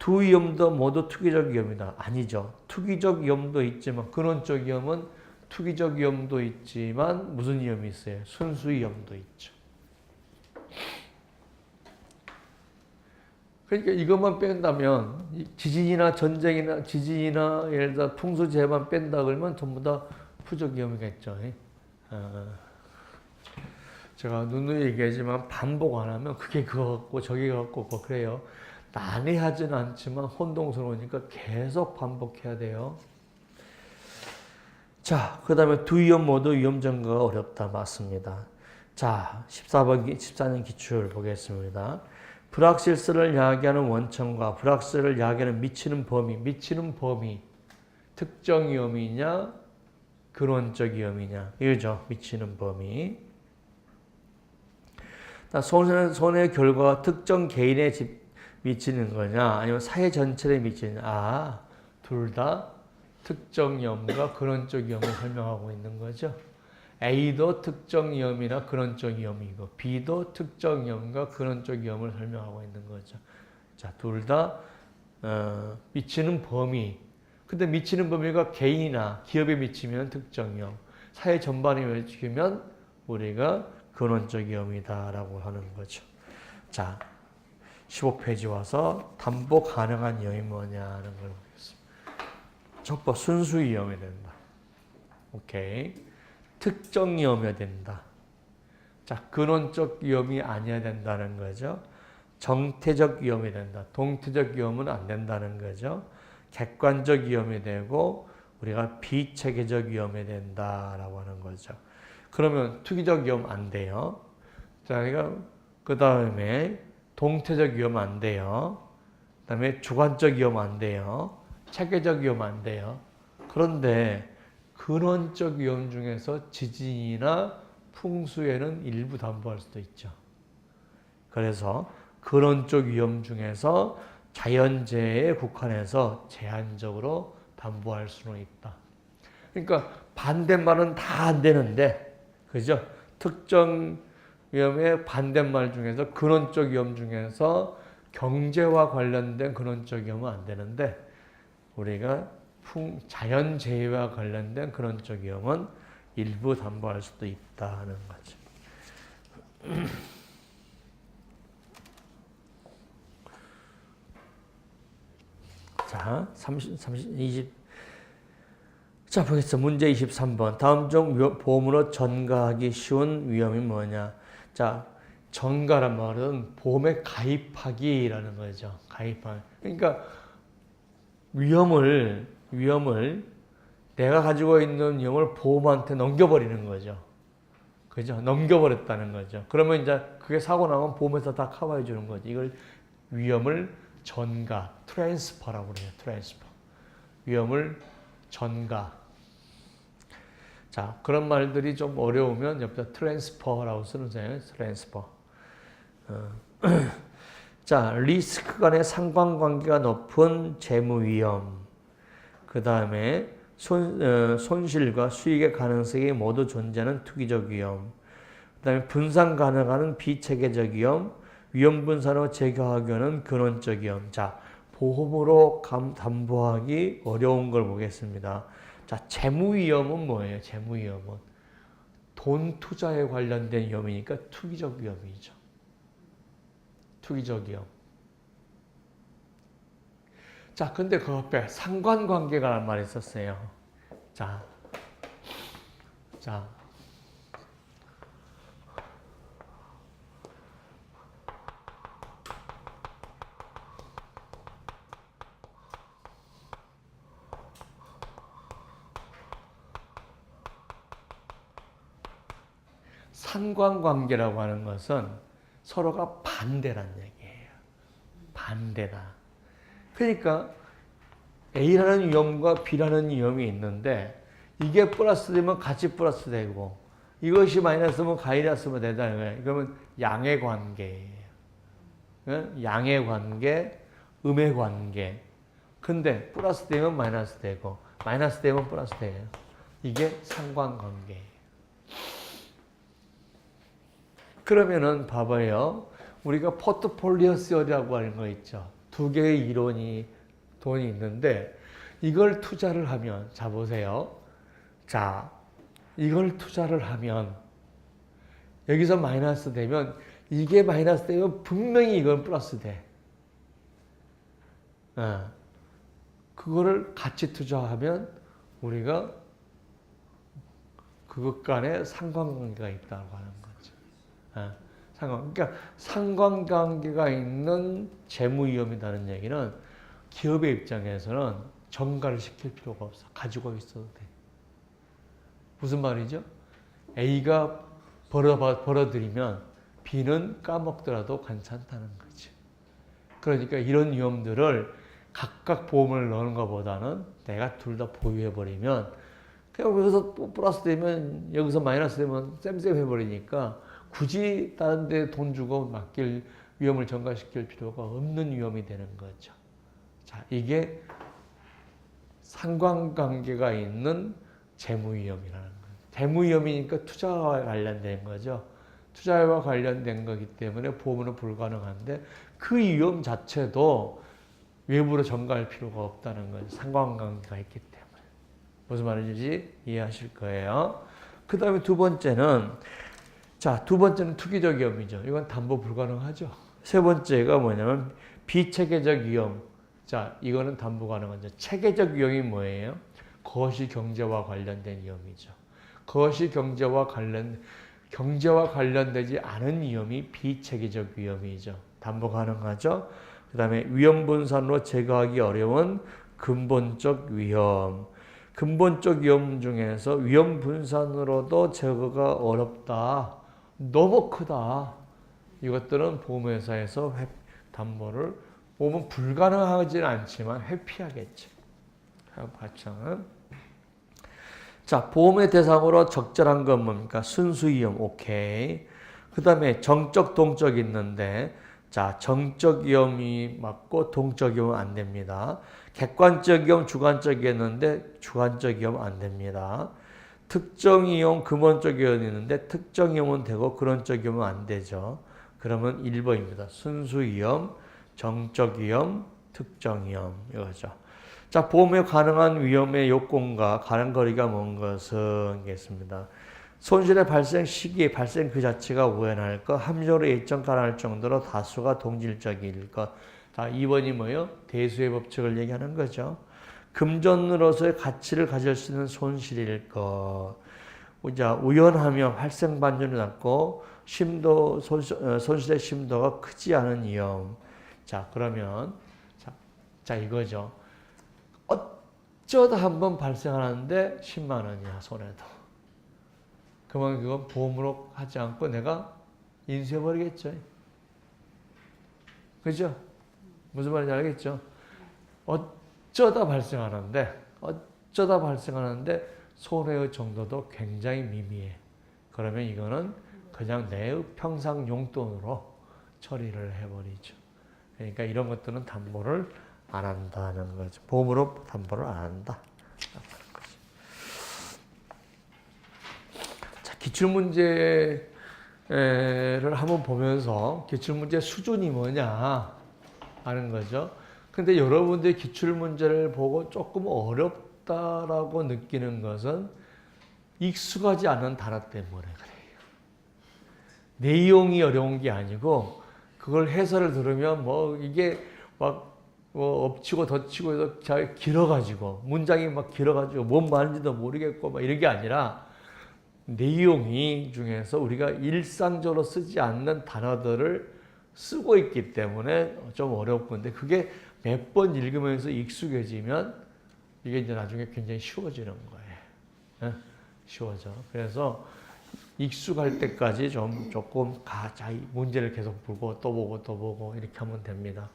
두 위험도 모두 투기적 위험이다. 아니죠. 투기적 위험도 있지만, 근원적 위험은 투기적 위험도 있지만 무슨 위험이 있어요? 순수 위험도 있죠. 그러니까 이것만 뺀다면 지진이나 전쟁이나 예를 들어 풍수재해만 뺀다 그러면 전부 다 부적 위험이겠죠. 제가 누누이 얘기하지만 반복 안 하면 그게 그거 같고 저게 같고 뭐 그래요. 난해하지는 않지만 혼동스러우니까 계속 반복해야 돼요. 자, 그 다음에 두 위험 모두 위험 증거가 어렵다. 맞습니다. 자, 14년 기출 보겠습니다. 불확실성을 야기하는 원천과 불확실을 야기하는 미치는 범위, 특정 위험이냐, 근원적 위험이냐, 이거죠. 미치는 범위. 손해의 결과가 특정 개인에 미치는 거냐, 아니면 사회 전체에 미치느냐. 둘 다 특정 위험과 근원적 위험을 설명하고 있는 거죠. A도 특정 위험이나 근원적 위험이고 B도 특정 위험과 근원적 위험을 설명하고 있는 거죠. 자, 둘 다 미치는 범위. 근데 미치는 범위가 개인이나 기업에 미치면 특정 위험, 사회 전반에 미치면 우리가 근원적 위험이다라고 하는 거죠. 자, 15페이지 와서 담보 가능한 위험이 뭐냐는 걸 보겠습니다. 첫 번째 순수 위험이 된다. 오케이. 특정 위험이 된다. 자, 근원적 위험이 아니어야 된다는 거죠. 정태적 위험이 된다. 동태적 위험은 안 된다는 거죠. 객관적 위험이 되고 우리가 비체계적 위험이 된다라고 하는 거죠. 그러면 투기적 위험 안 돼요. 자, 그 다음에 동태적 위험 안 돼요. 그 다음에 주관적 위험 안 돼요. 체계적 위험 안 돼요. 그런데 근원적 위험 중에서 지진이나 풍수에는 일부 담보할 수도 있죠. 그래서 근원적 위험 중에서 자연재해에 국한해서 제한적으로 담보할 수는 있다. 그러니까 반대말은 다 안 되는데, 그죠? 특정 위험의 반대말 중에서 근원적 위험 중에서 경제와 관련된 근원적 위험은 안 되는데, 우리가 자연재해와 관련된 근원적 위험은 일부 담보할 수도 있다 하는 거죠. 자, 20. 자, 보겠습니다. 문제 23번. 다음 중 보험으로 전가하기 쉬운 위험이 뭐냐? 자, 전가란 말은 보험에 가입하기라는 거죠. 가입하기. 그러니까 위험을 내가 가지고 있는 위험을 보험한테 넘겨버리는 거죠. 그죠? 넘겨버렸다는 거죠. 그러면 이제 그게 사고 나면 보험에서 다 커버해 주는 거죠. 이걸 위험을 전가, 트랜스퍼라고 그래요. 트랜스퍼. 위험을 전가. 자, 그런 말들이 좀 어려우면 옆에 트랜스퍼라고 쓰는 거예요. 트랜스퍼. 자, 리스크 간의 상관관계가 높은 재무 위험. 그 다음에 손실과 수익의 가능성이 모두 존재하는 투기적 위험. 그 다음에 분산 가능한 비체계적 위험. 위험 분산으로 제거하기 위한 근원적 위험. 자, 보험으로 담보하기 어려운 걸 보겠습니다. 자, 재무 위험은 뭐예요? 재무 위험은 돈 투자에 관련된 위험이니까 투기적 위험이죠. 투기적 위험. 자, 근데 그 앞에 상관관계가라는 말이 있었어요. 자. 상관관계라고 하는 것은 서로가 반대란 얘기예요. 반대다. 그러니까 A라는 위험과 B라는 위험이 있는데 이게 플러스 되면 같이 플러스 되고 이것이 마이너스면 마이너스면 된다는 거예요. 그러면 양의 관계예요. 양의 관계, 음의 관계. 근데 플러스 되면 마이너스 되고 마이너스 되면 플러스 돼요. 이게 상관관계예요. 그러면은 봐봐요. 우리가 포트폴리오 시어리라고 하는 거 있죠. 두 개의 이론이 돈이 있는데 이걸 투자를 하면 자 보세요. 자, 이걸 투자를 하면 여기서 마이너스 되면 이게 마이너스 되면 분명히 이건 플러스 돼. 그거를 같이 투자하면 우리가 그것 간에 상관관계가 있다고 하는 거죠. 그러니까 상관관계가 있는 재무 위험이라는 얘기는 기업의 입장에서는 전가를 시킬 필요가 없어. 가지고 있어도 돼. 무슨 말이죠? A가 벌어들이면 B는 까먹더라도 괜찮다는 거지. 그러니까 이런 위험들을 각각 보험을 넣는 것보다는 내가 둘 다 보유해버리면 그냥 여기서 플러스 되면 여기서 마이너스 되면 쌤쌤 해버리니까 굳이 다른 데 돈 주고 맡길 위험을 전가시킬 필요가 없는 위험이 되는 거죠. 자, 이게 상관관계가 있는 재무위험이라는 거예요. 재무위험이니까 투자와 관련된 거죠. 투자와 관련된 거기 때문에 보험은 불가능한데 그 위험 자체도 외부로 전가할 필요가 없다는 거예요. 상관관계가 있기 때문에. 무슨 말인지 이해하실 거예요. 그 다음에 두 번째는 투기적 위험이죠. 이건 담보 불가능하죠. 세 번째가 뭐냐면 비체계적 위험. 자, 이거는 담보 가능하죠. 체계적 위험이 뭐예요? 거시 경제와 관련된 위험이죠. 거시 경제와 관련되지 않은 위험이 비체계적 위험이죠. 담보 가능하죠. 그 다음에 위험 분산으로 제거하기 어려운 근본적 위험. 근본적 위험 중에서 위험 분산으로도 제거가 어렵다. 너무 크다. 이것들은 보험회사에서 담보를 보험은 불가능하지는 않지만 회피하겠죠. 자, 보험의 대상으로 적절한 건 뭡니까? 순수 위험, 오케이. 그 다음에 정적, 동적 있는데, 자, 정적 위험이 맞고 동적 위험은 안 됩니다. 객관적 위험, 주관적 위험인데 주관적 위험 안 됩니다. 특정 위험, 근본적 위험이 있는데 특정 위험은 되고 근원적 위험은 안 되죠. 그러면 1번입니다. 순수 위험, 정적 위험, 특정 위험 이거죠. 자, 보험에 가능한 위험의 요건과 가능 거리가 뭔 것은 겠습니다. 손실의 발생 시기, 발생 그 자체가 우연할 것, 합리적으로 예측 가능할 정도로 다수가 동질적일 것. 자, 2번이 뭐예요? 대수의 법칙을 얘기하는 거죠. 금전으로서의 가치를 가질 수 있는 손실일 것. 자, 우연하며 발생 반전이 낮고 손실의 심도가 크지 않은 위험. 자, 그러면 자 이거죠. 어쩌다 한번 발생하는데 10만 원이야, 손해도. 그러면 그건 보험으로 하지 않고 내가 인수해버리겠죠. 그죠? 무슨 말인지 알겠죠? 어쩌다 발생하는데 손해의 정도도 굉장히 미미해. 그러면 이거는 그냥 내 평상 용돈으로 처리를 해버리죠. 그러니까 이런 것들은 담보를 안 한다는 거죠. 보험으로 담보를 안 한다. 자, 기출문제를 한번 보면서 기출문제 수준이 뭐냐 하는 거죠. 근데 여러분들이 기출문제를 보고 조금 어렵다라고 느끼는 것은 익숙하지 않은 단어 때문에 그래요. 내용이 어려운 게 아니고 그걸 해설을 들으면 뭐 이게 막 뭐 엎치고 덧치고 해서 잘 길어가지고 문장이 막 길어가지고 뭔 말인지도 모르겠고 막 이런 게 아니라 내용이 중에서 우리가 일상적으로 쓰지 않는 단어들을 쓰고 있기 때문에 좀 어렵건데 그게 몇 번 읽으면서 익숙해지면 이게 이제 나중에 굉장히 쉬워지는 거예요. 쉬워져. 그래서 익숙할 때까지 조금 문제를 계속 보고 또 보고 이렇게 하면 됩니다.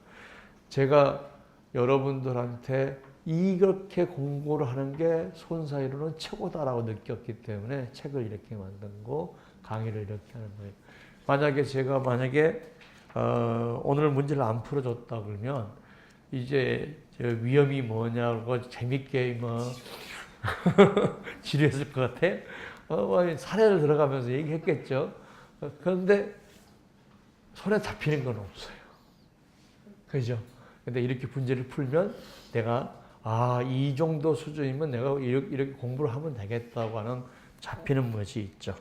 제가 여러분들한테 이렇게 공부를 하는 게 손사이로는 최고다라고 느꼈기 때문에 책을 이렇게 만들고 강의를 이렇게 하는 거예요. 만약에 제가 오늘 문제를 안 풀어줬다 그러면 이제 위험이 뭐냐고 재밌게 지루했을 것 같아. 사례를 들어가면서 얘기했겠죠. 그런데 손에 잡히는 건 없어요. 그죠? 근데 이렇게 문제를 풀면 내가 이 정도 수준이면 내가 이렇게 공부를 하면 되겠다고 하는 잡히는 것이 있죠.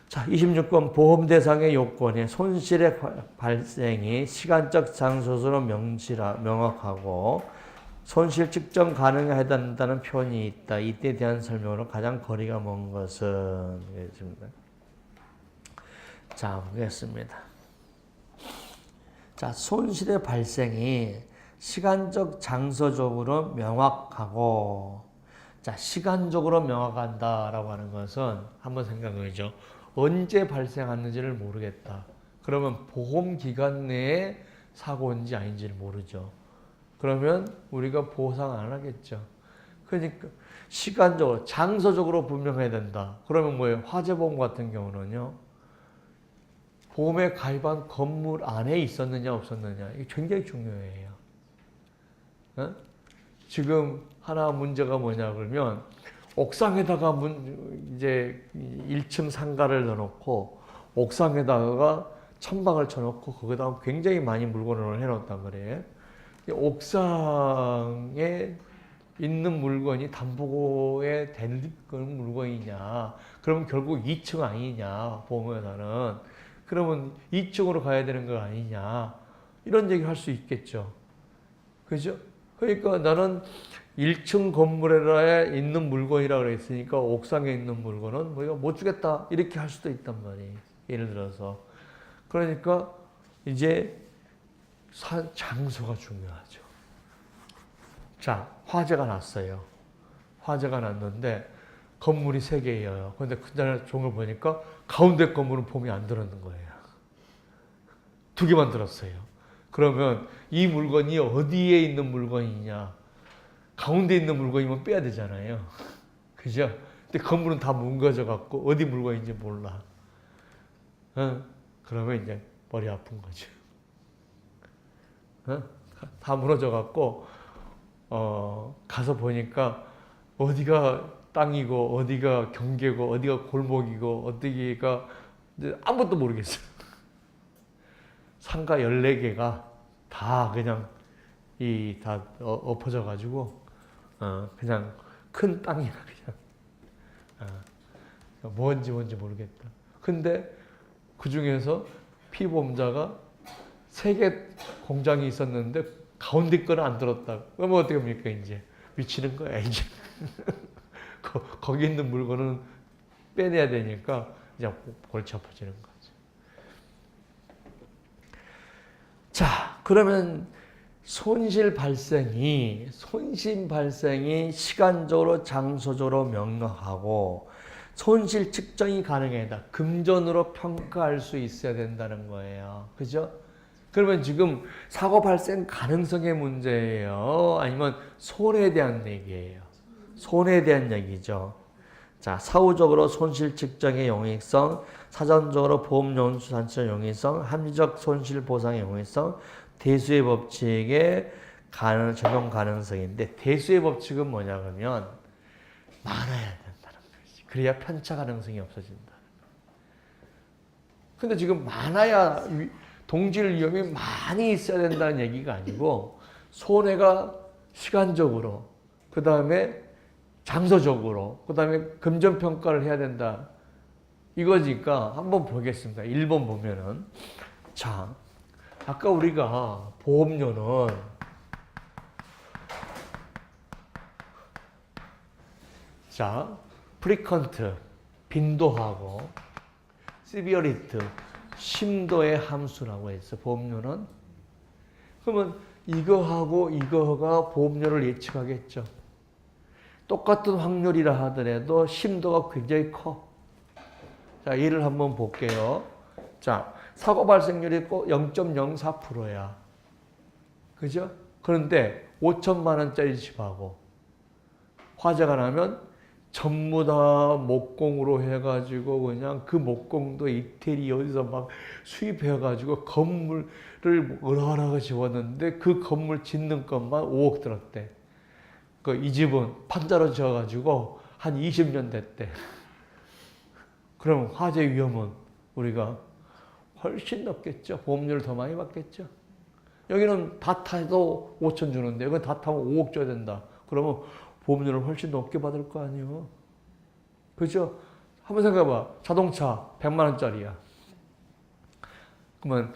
자, 26번 보험 대상의 요건에 손실의 발생이 시간적 장소로 명확하고 손실 측정 가능에 해당한다는 표현이 있다. 이때 대한 설명으로 가장 거리가 먼 것은 있습니다. 자, 보겠습니다. 자, 손실의 발생이 시간적, 장소적으로 명확하고, 자, 시간적으로 명확한다라고 하는 것은 한번 생각해보죠. 언제 발생하는지를 모르겠다. 그러면 보험 기간 내에 사고인지 아닌지를 모르죠. 그러면 우리가 보상 안 하겠죠. 그러니까 시간적으로, 장소적으로 분명해야 된다. 그러면 뭐예요? 화재보험 같은 경우는요. 보험에 가입한 건물 안에 있었느냐 없었느냐 이게 굉장히 중요해요. 어? 지금 하나 문제가 뭐냐 그러면 옥상에다가 이제 1층 상가를 넣어놓고 옥상에다가 천막을 쳐놓고 거기다가 굉장히 많이 물건을 해놓았단 말이에요. 옥상에 있는 물건이 담보에 된 물건이냐? 그러면 결국 2층 아니냐 보험회사는. 그러면 2층으로 가야 되는 거 아니냐? 이런 얘기를 할 수 있겠죠. 그죠? 그러니까 나는 1층 건물에 있는 물건이라고 그랬으니까 옥상에 있는 물건은 우리가 못 주겠다. 이렇게 할 수도 있단 말이에요. 예를 들어서. 그러니까 이제 장소가 중요하죠. 자, 화재가 났어요. 화재가 났는데 건물이 3개예요. 그런데 그날 종을 보니까 가운데 건물은 봄이 안 들었는 거예요. 2개만 들었어요. 그러면 이 물건이 어디에 있는 물건이냐? 가운데 있는 물건이면 빼야 되잖아요. 그죠? 근데 건물은 다 뭉개져 갖고 어디 물건인지 몰라. 그러면 이제 머리 아픈 거죠. 다 무너져 갖고 가서 보니까 어디가 땅이고 어디가 경계고 어디가 골목이고 어디가 아무것도 모르겠어요. 상가 14개가 다 그냥 다 엎어져 가지고 그냥 큰 땅이라 그냥 뭔지 모르겠다. 근데 그 중에서 피보험자가 3개 공장이 있었는데 가운데 거는 안 들었다. 그러면 어떻게 합니까? 이제 미치는 거야 이제. 거기 있는 물건은 빼내야 되니까 이제 골치 아파지는 거죠. 자, 그러면 손실 발생이 시간적으로 장소적으로 명확하고 손실 측정이 가능하다. 금전으로 평가할 수 있어야 된다는 거예요. 그죠? 그러면 지금 사고 발생 가능성의 문제예요? 아니면 손해에 대한 얘기예요? 손해에 대한 얘기죠. 자, 사후적으로 손실 측정의 용이성, 사전적으로 보험연수산치의 용이성, 합리적 손실 보상의 용이성, 대수의 법칙의 적용 가능성인데, 대수의 법칙은 뭐냐 그러면 많아야 된다는 거지. 그래야 편차 가능성이 없어진다. 근데 지금 많아야 동질 위험이 많이 있어야 된다는 얘기가 아니고, 손해가 시간적으로, 그 다음에 장소적으로, 그 다음에 금전평가를 해야 된다. 이거니까 한번 보겠습니다. 1번 보면은. 자, 아까 우리가 보험료는 자, 프리컨트, 빈도하고 시비어리트, 심도의 함수라고 했어. 보험료는. 그러면 이거하고 이거가 보험료를 예측하겠죠. 똑같은 확률이라 하더라도 심도가 굉장히 커. 자, 예를 한번 볼게요. 자, 사고 발생률이 꼭 0.04%야. 그죠? 그런데 5천만 원짜리 집하고 화재가 나면 전부 다 목공으로 해가지고 그냥 그 목공도 이태리 어디서 막 수입해가지고 건물을 으라으라가 지었는데 그 건물 짓는 것만 5억 들었대. 이 집은 판자로 지어가지고 한 20년 됐대. 그럼 화재 위험은 우리가 훨씬 높겠죠. 보험료를 더 많이 받겠죠. 여기는 다 타도 5천 주는데 여기 다 타면 5억 줘야 된다. 그러면 보험료를 훨씬 높게 받을 거 아니에요. 그죠? 한번 생각해봐. 자동차 100만 원짜리야. 그러면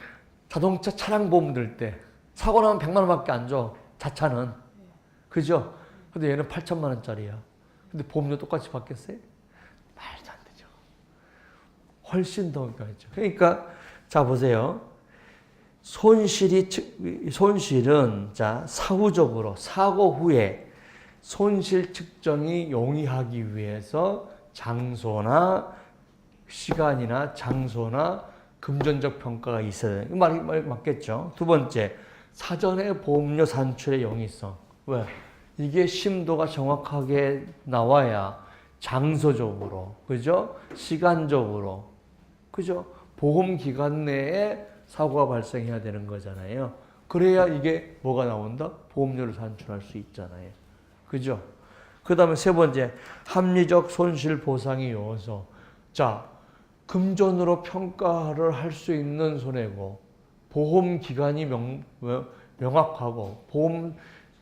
자동차 차량 보험 들 때 사고 나면 100만 원밖에 안 줘. 자차는. 그죠? 근데 얘는 8천만 원짜리야. 근데 보험료 똑같이 받겠어요? 말도 안 되죠. 훨씬 더 가죠. 그러니까 자 보세요. 손실은 자 사후적으로 사고 후에 손실 측정이 용이하기 위해서 장소나 시간이나 장소나 금전적 평가가 있어야 돼요. 말이 맞겠죠. 두 번째, 사전에 보험료 산출의 용이성. 왜? 이게 심도가 정확하게 나와야 장소적으로, 그죠? 시간적으로, 그죠? 보험 기간 내에 사고가 발생해야 되는 거잖아요. 그래야 이게 뭐가 나온다? 보험료를 산출할 수 있잖아요. 그죠? 그 다음에 세 번째, 합리적 손실 보상의 요소. 자, 금전으로 평가를 할 수 있는 손해고, 보험 기간이 명확하고, 보험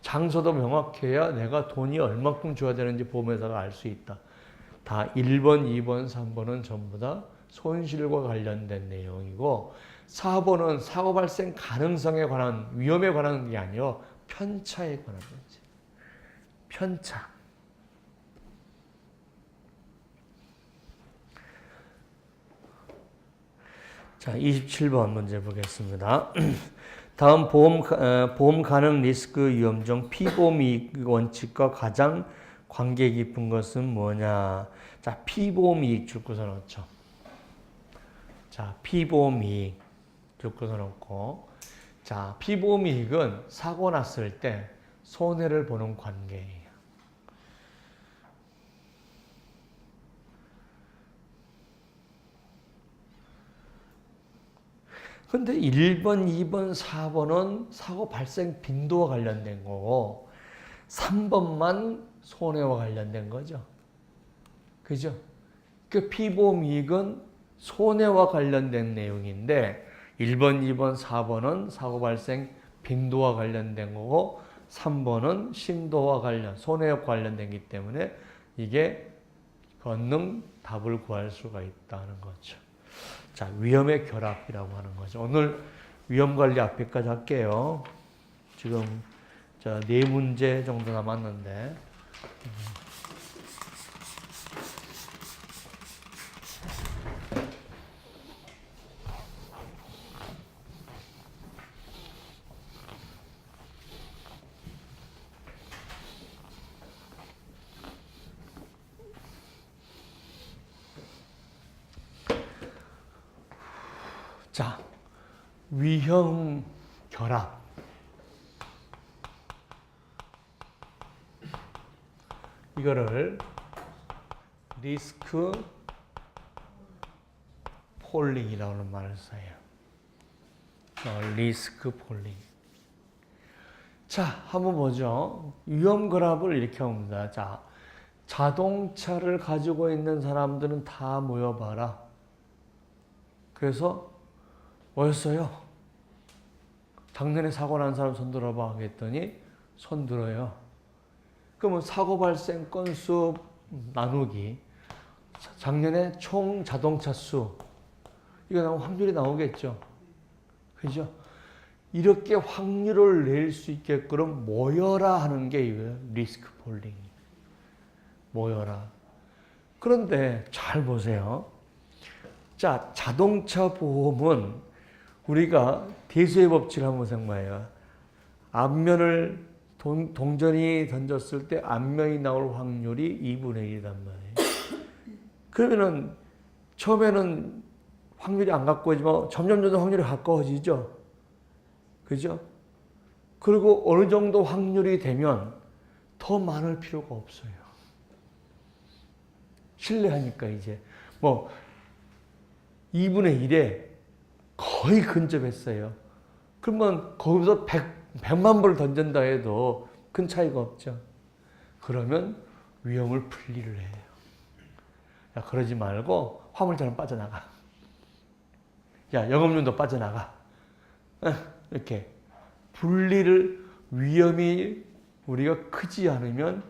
장소도 명확해야 내가 돈이 얼마큼 줘야 되는지 보험회사가 알 수 있다. 다 1번, 2번, 3번은 전부 다 손실과 관련된 내용이고, 4번은 사고 발생 가능성에 관한, 위험에 관한 게 아니라 편차에 관한 거지. 편차. 자, 27번 문제 보겠습니다. 다음 보험 가능 리스크 위험 중 피보험 이익 원칙과 가장 관계 깊은 것은 뭐냐? 자, 피보험 이익 줄거서 넣죠. 자, 피보험 이익 줄거서 넣고, 자, 피보험 이익은 사고 났을 때 손해를 보는 관계예요. 근데 1번, 2번, 4번은 사고 발생 빈도와 관련된 거고 3번만 손해와 관련된 거죠. 그죠? 그 피보험 이익은 손해와 관련된 내용인데 1번, 2번, 4번은 사고 발생 빈도와 관련된 거고 3번은 심도와 손해와 관련된기 때문에 이게 건능 답을 구할 수가 있다는 거죠. 자, 위험의 결합이라고 하는 거죠. 오늘 위험관리 앞에까지 할게요. 지금 자, 4문제 정도 남았는데 자, 위험 결합. 이거를 리스크 폴링이라고 하는 말을 써요. 리스크 폴링. 자, 한번 보죠. 위험 결합을 이렇게 합니다. 자, 자동차를 가지고 있는 사람들은 다 모여봐라. 그래서 뭐였어요? 작년에 사고 난 사람 손 들어봐 하겠더니 손 들어요. 그러면 사고 발생 건수 나누기 작년에 총 자동차 수 이거 나오면 확률이 나오겠죠. 그죠? 이렇게 확률을 낼 수 있게끔 모여라 하는 게 이거예요. 리스크 폴링. 모여라. 그런데 잘 보세요. 자, 자동차 보험은 우리가 대수의 법칙을 한번 생각해요. 앞면을 동전이 던졌을 때 앞면이 나올 확률이 2분의 1이란 말이에요. 그러면은 처음에는 확률이 안 가까워지면 점점 확률이 가까워지죠. 그죠? 그리고 어느 정도 확률이 되면 더 많을 필요가 없어요. 신뢰하니까 이제 뭐 2분의 1에 거의 근접했어요. 그러면 거기서 100만 불을 던진다 해도 큰 차이가 없죠. 그러면 위험을 분리를 해요. 야, 그러지 말고 화물차는 빠져나가. 야, 영업용도 빠져나가. 이렇게 분리를 위험이 우리가 크지 않으면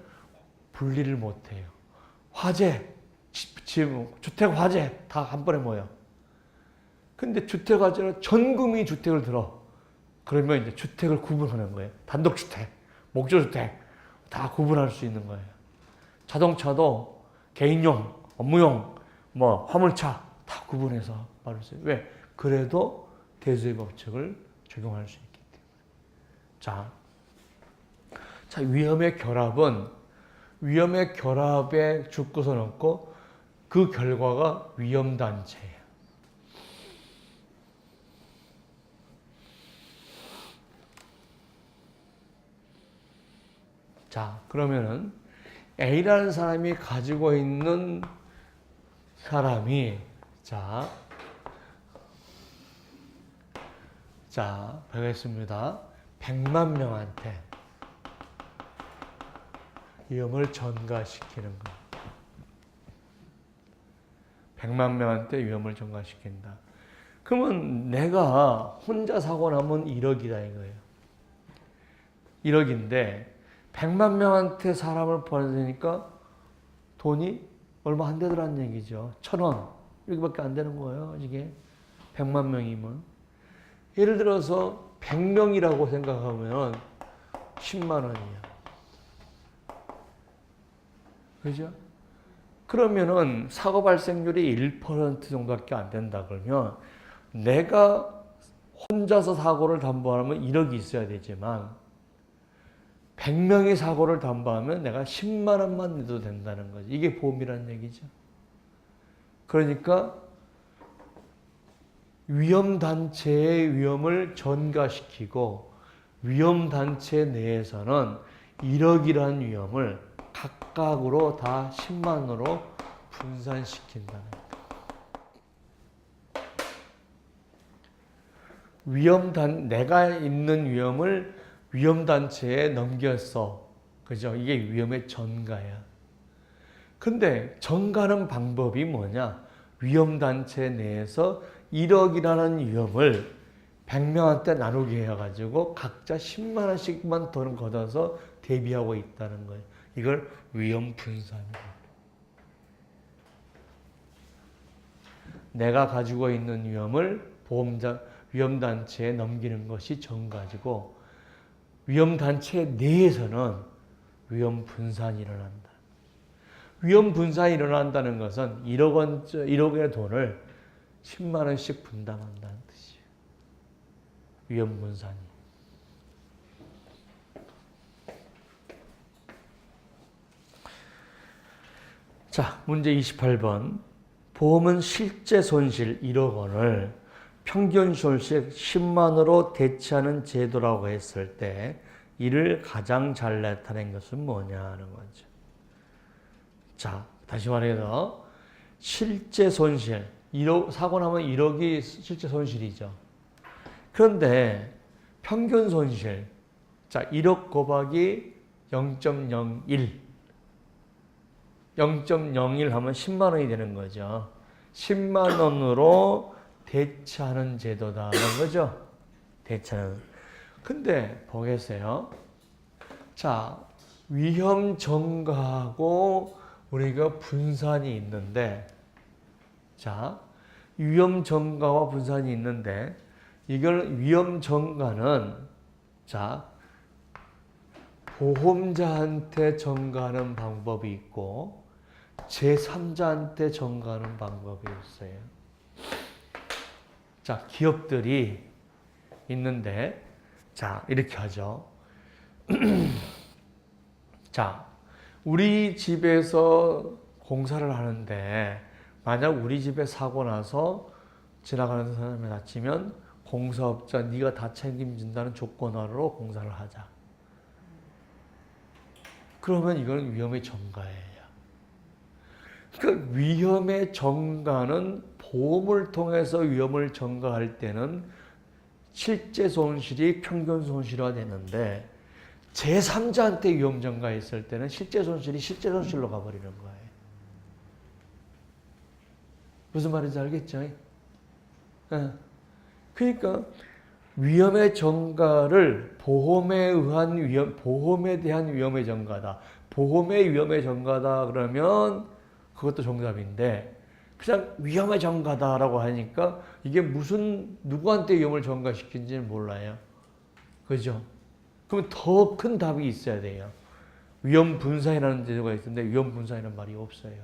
분리를 못해요. 화재, 지금 주택 화재 다 한 번에 모여. 근데 주택 화재는 전 국민이 주택을 들어. 그러면 이제 주택을 구분하는 거예요. 단독주택, 목조주택 다 구분할 수 있는 거예요. 자동차도 개인용, 업무용, 뭐 화물차 다 구분해서 말할 수 있어요. 왜? 그래도 대수의 법칙을 적용할 수 있기 때문에. 자, 위험의 결합은 위험의 결합에 죽고선 없고 그 결과가 위험단체예요. 자, 그러면은 A라는 사람이 가지고 있는 사람이 자, 보겠습니다. 100만 명한테 위험을 전가시키는 거. 100만 명한테 위험을 전가시킨다. 그러면 내가 혼자 사고 나면 1억이다 이거예요. 1억인데 100만 명한테 사람을 보내니까 돈이 얼마 안 되더란 얘기죠. 1,000원 이렇게밖에 안 되는 거예요. 이게 100만 명이면. 예를 들어서 100명이라고 생각하면 10만 원이야. 그죠? 그러면은 사고 발생률이 1% 정도밖에 안 된다 그러면 내가 혼자서 사고를 담보하면 1억이 있어야 되지만 100명이 사고를 담보하면 내가 10만 원만 내도 된다는 거지. 이게 보험이라는 얘기죠. 그러니까 위험단체의 위험을 전가시키고 위험단체 내에서는 1억이라는 위험을 각각으로 다 10만으로 분산시킨다는 거예요. 내가 있는 위험을 위험단체에 넘겼어. 그죠? 이게 위험의 전가야. 근데 전가는 방법이 뭐냐? 위험단체 내에서 1억이라는 위험을 100명한테 나누게 해가지고 각자 10만 원씩만 돈 걷어서 대비하고 있다는 거예요. 이걸 위험 분산이에요. 내가 가지고 있는 위험을 위험단체에 넘기는 것이 전가지고 위험단체 내에서는 위험 분산이 일어난다. 위험 분산이 일어난다는 것은 1억의 돈을 10만 원씩 분담한다는 뜻이에요. 위험 분산이. 자, 문제 28번. 보험은 실제 손실 1억 원을 평균 손실 10만으로 대체하는 제도라고 했을 때 이를 가장 잘 나타낸 것은 뭐냐 하는 거죠. 자, 다시 말해서 실제 손실 1억, 사고 나면 1억이 실제 손실이죠. 그런데 평균 손실, 자, 1억 곱하기 0.01 하면 10만 원이 되는 거죠. 10만 원으로 대체하는 제도다라는 거죠. 대체하는. 근데 보겠어요. 자, 위험 전가하고 우리가 분산이 있는데, 자, 위험 전가와 분산이 있는데, 이걸 위험 전가는, 자, 보험자한테 전가하는 방법이 있고, 제3자한테 전가하는 방법이 있어요. 자, 기업들이 있는데, 자, 이렇게 하죠. 자, 우리 집에서 공사를 하는데, 만약 우리 집에 사고 나서 지나가는 사람이 다치면 공사업자 네가 다 책임진다는 조건으로 공사를 하자. 그러면 이건 위험의 전가예요. 그 위험의 전가는 보험을 통해서 위험을 전가할 때는 실제 손실이 평균 손실화 되는데 제3자한테 위험 전가했을 때는 실제 손실이 실제 손실로 가버리는 거예요. 무슨 말인지 알겠죠? 네. 그러니까 위험의 전가를 보험에 대한 위험의 전가다. 보험의 위험의 전가다 그러면 그것도 정답인데 그냥 위험의 전가다라고 하니까 이게 누구한테 위험을 전가시킨지는 몰라요. 그죠? 그럼 더 큰 답이 있어야 돼요. 위험 분산이라는 제도가 있는데 위험 분산이라는 말이 없어요.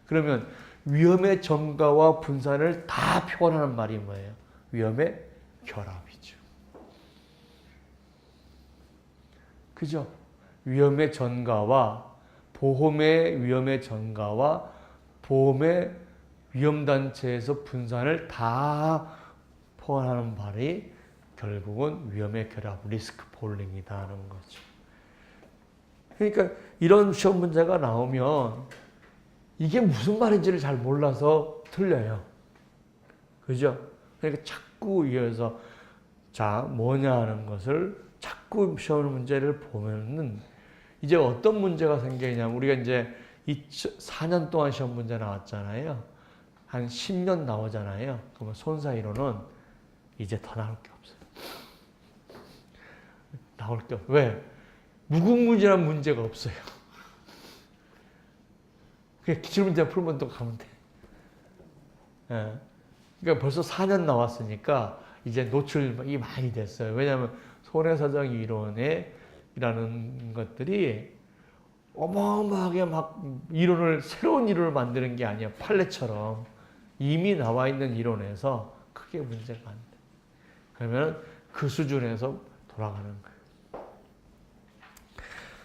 그러면 위험의 전가와 분산을 다 표현하는 말이 뭐예요? 위험의 결합이죠. 그죠? 위험의 전가와 보험의 위험의 전가와 보험의 위험단체에서 분산을 다 포함하는 말이 결국은 위험의 결합, 리스크 폴링이다 하는 거죠. 그러니까 이런 시험 문제가 나오면 이게 무슨 말인지를 잘 몰라서 틀려요. 그죠? 그러니까 자꾸 이어서 자, 뭐냐 하는 것을 자꾸 시험 문제를 보면은 이제 어떤 문제가 생기냐면 우리가 이제 4년 동안 시험 문제 나왔잖아요. 한 10년 나오잖아요. 그러면 손사이로는 이제 더 나올 게 없어요. 나올 게 없어요. 왜? 무궁무진한 문제가 없어요. 그냥 기출문제 풀면 또 가면 돼. 예. 그러니까 벌써 4년 나왔으니까 이제 노출이 많이 됐어요. 왜냐하면 손해사정 이론이라는 것들이 어마어마하게 막 새로운 이론을 만드는 게 아니야. 판례처럼 이미 나와 있는 이론에서 크게 문제가 안 돼. 그러면 그 수준에서 돌아가는 거예요.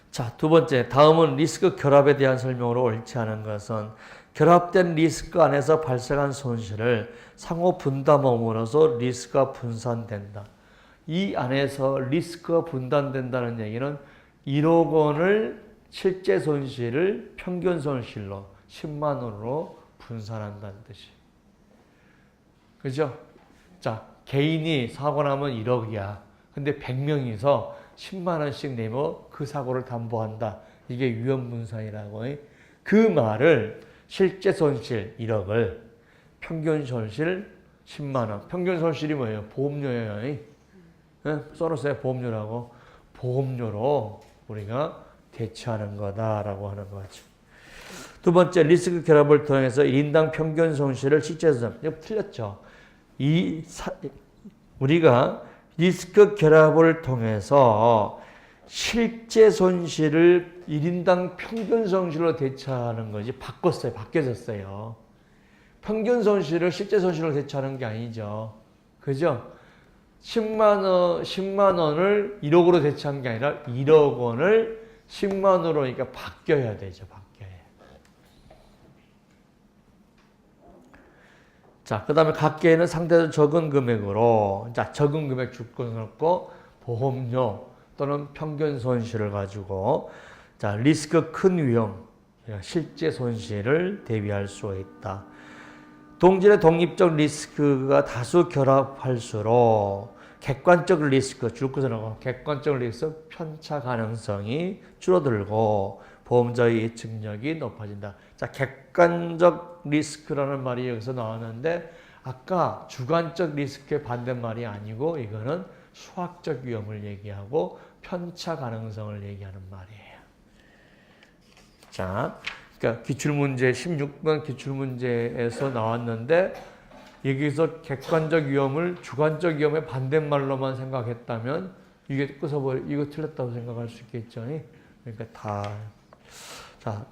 자, 두 번째, 다음은 리스크 결합에 대한 설명으로 옳지 않은 것은 결합된 리스크 안에서 발생한 손실을 상호 분담함으로써 리스크가 분산된다. 이 안에서 리스크가 분산된다는 얘기는 1억 원을 실제 손실을 평균 손실로 10만 원으로 분산한다는 뜻이에요. 그죠? 자, 개인이 사고 나면 1억이야. 근데 100명이서 10만 원씩 내면 그 사고를 담보한다. 이게 위험분산이라고. 그 말을 실제 손실 1억을 평균 손실 10만 원. 평균 손실이 뭐예요? 보험료예요. 써놓으세요. 보험료라고. 보험료로 우리가 대처하는 거다라고 하는 거죠. 두 번째, 리스크 결합을 통해서 1인당 평균 손실을 실제 손실. 이거 틀렸죠. 우리가 리스크 결합을 통해서 실제 손실을 1인당 평균 손실로 대처하는 거지 바뀌었어요. 바뀌어졌어요. 평균 손실을 실제 손실로 대처하는 게 아니죠. 그죠? 10만 원을 1억으로 대처한 게 아니라 1억 원을 10만 원으로 그러니까 바뀌어야 되죠. 바뀌어야. 자, 그 다음에 각 개인은 상대적으로 적은 금액으로, 자, 적은 금액 주권없고 보험료 또는 평균 손실을 가지고, 자, 리스크 큰 위험, 실제 손실을 대비할 수 있다. 동질의 독립적 리스크가 다수 결합할수록 객관적 리스크, 줄 것은 하고 객관적 리스크 편차 가능성이 줄어들고 보험자의 예측력이 높아진다. 자, 객관적 리스크라는 말이 여기서 나왔는데 아까 주관적 리스크의 반대말이 아니고 이거는 수학적 위험을 얘기하고 편차 가능성을 얘기하는 말이에요. 자, 그러니까 기출문제 16번 기출문제에서 나왔는데 여기서 객관적 위험을 주관적 위험의 반대말로만 생각했다면 이게 이거 틀렸다고 생각할 수 있겠죠. 그러니까 다. 자,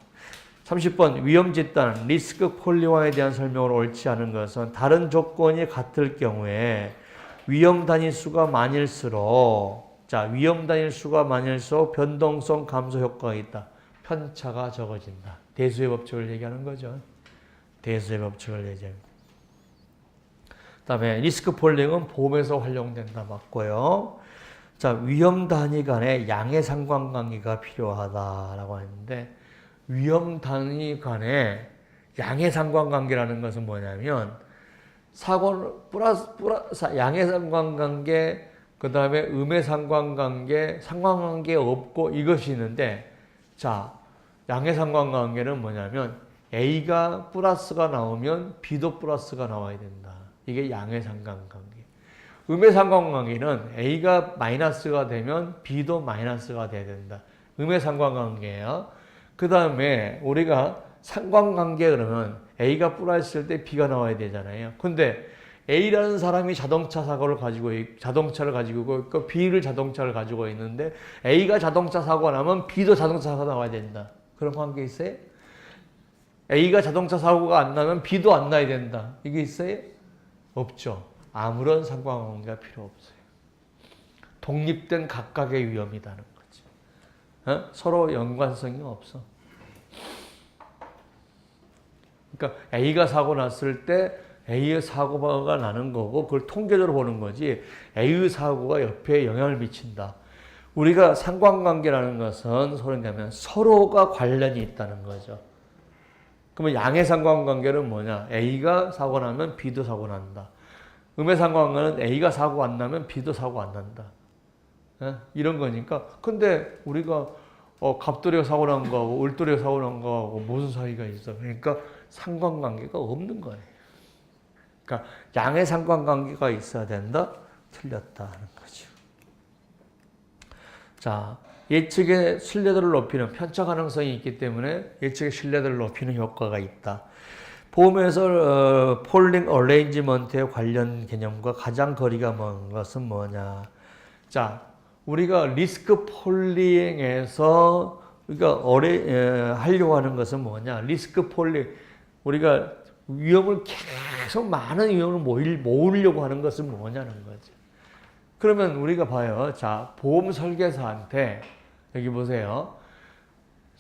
30번 위험 진단, 리스크 폴리화에 대한 설명으로 옳지 않은 것은 다른 조건이 같을 경우에 위험 단위수가 많을수록 위험 단위수가 많을수록 변동성 감소 효과가 있다. 편차가 적어진다. 대수의 법칙을 얘기하는 거죠. 대수의 법칙을 얘기합니다. 그다음에 리스크 폴링은 보험에서 활용된다. 맞고요. 자, 위험 단위 간의 양의 상관관계가 필요하다라고 했는데 위험 단위 간의 양의 상관관계라는 것은 뭐냐면 사고 플러스 양의 상관관계, 그 다음에 음의 상관관계, 상관관계 없고 이것이 있는데, 자, 양의 상관관계는 뭐냐면 A가 플러스가 나오면 B도 플러스가 나와야 된다. 이게 양의 상관관계. 음의 상관관계는 A가 마이너스가 되면 B도 마이너스가 돼야 된다. 음의 상관관계예요. 그 다음에 우리가 상관관계 그러면 A가 플러스일 때 B가 나와야 되잖아요. 근데 A라는 사람이 자동차를 가지고 있고 B를 자동차를 가지고 있는데 A가 자동차 사고가 나면 B도 자동차 사고가 나와야 된다. 그런 관계 있어요? A가 자동차 사고가 안 나면 B도 안 나야 된다. 이게 있어요? 없죠. 아무런 상관관계가 필요 없어요. 독립된 각각의 위험이라는 거지. 서로 연관성이 없어. 그러니까 A가 사고 났을 때 A의 사고가 나는 거고 그걸 통계적으로 보는 거지 A의 사고가 옆에 영향을 미친다. 우리가 상관관계라는 것은 서로가 관련이 있다는 거죠. 그러면 양의 상관관계는 뭐냐? A가 사고 나면 B도 사고 난다. 음의 상관관계는 A가 사고 안 나면 B도 사고 안 난다. 이런 거니까. 근데 우리가 갑돌이가 사고 난 거하고 을돌이가 사고 난 거하고 무슨 사이가 있어? 그러니까 상관관계가 없는 거예요. 그러니까 양의 상관관계가 있어야 된다? 틀렸다 하는 거죠. 자, 예측의 신뢰도를 높이는 편차 가능성이 있기 때문에 예측의 신뢰도를 높이는 효과가 있다. 보험에서 폴링 어레인지먼트에 관련 개념과 가장 거리가 먼 것은 뭐냐? 자, 우리가 리스크 폴링에서 우리가 하려고 하는 것은 뭐냐? 리스크 폴링 우리가 위험을 계속 많은 위험을 모으려고 하는 것은 뭐냐는 거죠. 그러면 우리가 봐요. 자, 보험 설계사한테 여기 보세요.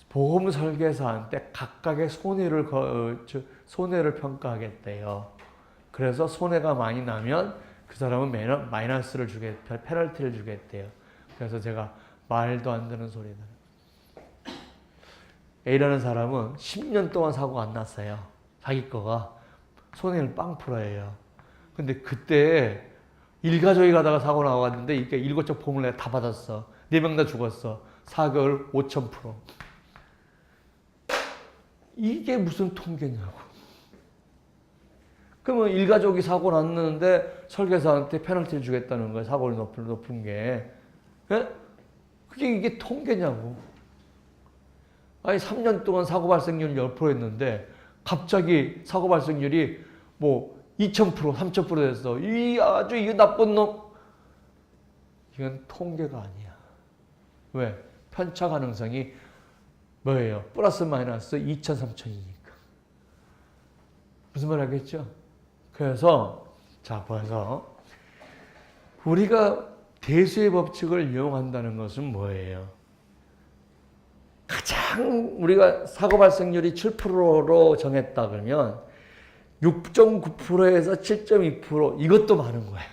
보험 설계사한테 각각의 손해를 평가하겠대요. 그래서 손해가 많이 나면 그 사람은 마이너스를 페널티를 주겠대요. 그래서 제가 말도 안 되는 소리다. A라는 사람은 10년 동안 사고가 안 났어요. 자기 거가. 손해를 빵 풀어요. 근데 그때 일가족이 가다가 사고 나왔는데 이게 7쪽 보험을 내가 다 받았어. 4명 다 죽었어. 4개월 5,000%. 이게 무슨 통계냐고. 그러면 일가족이 사고 났는데 설계사한테 페널티를 주겠다는 거야. 사고를 높은 게. 예? 이게 통계냐고. 아니 3년 동안 사고 발생률이 10%였는데 갑자기 사고 발생률이 뭐 2,000%, 3,000% 됐어. 이거 나쁜 놈. 이건 통계가 아니야. 왜? 편차 가능성이 뭐예요? 플러스 마이너스 2,000, 3,000이니까. 무슨 말 하겠죠? 그래서 우리가 대수의 법칙을 이용한다는 것은 뭐예요? 가장 우리가 사고 발생률이 7%로 정했다 그러면 6.9%에서 7.2% 이것도 많은 거예요.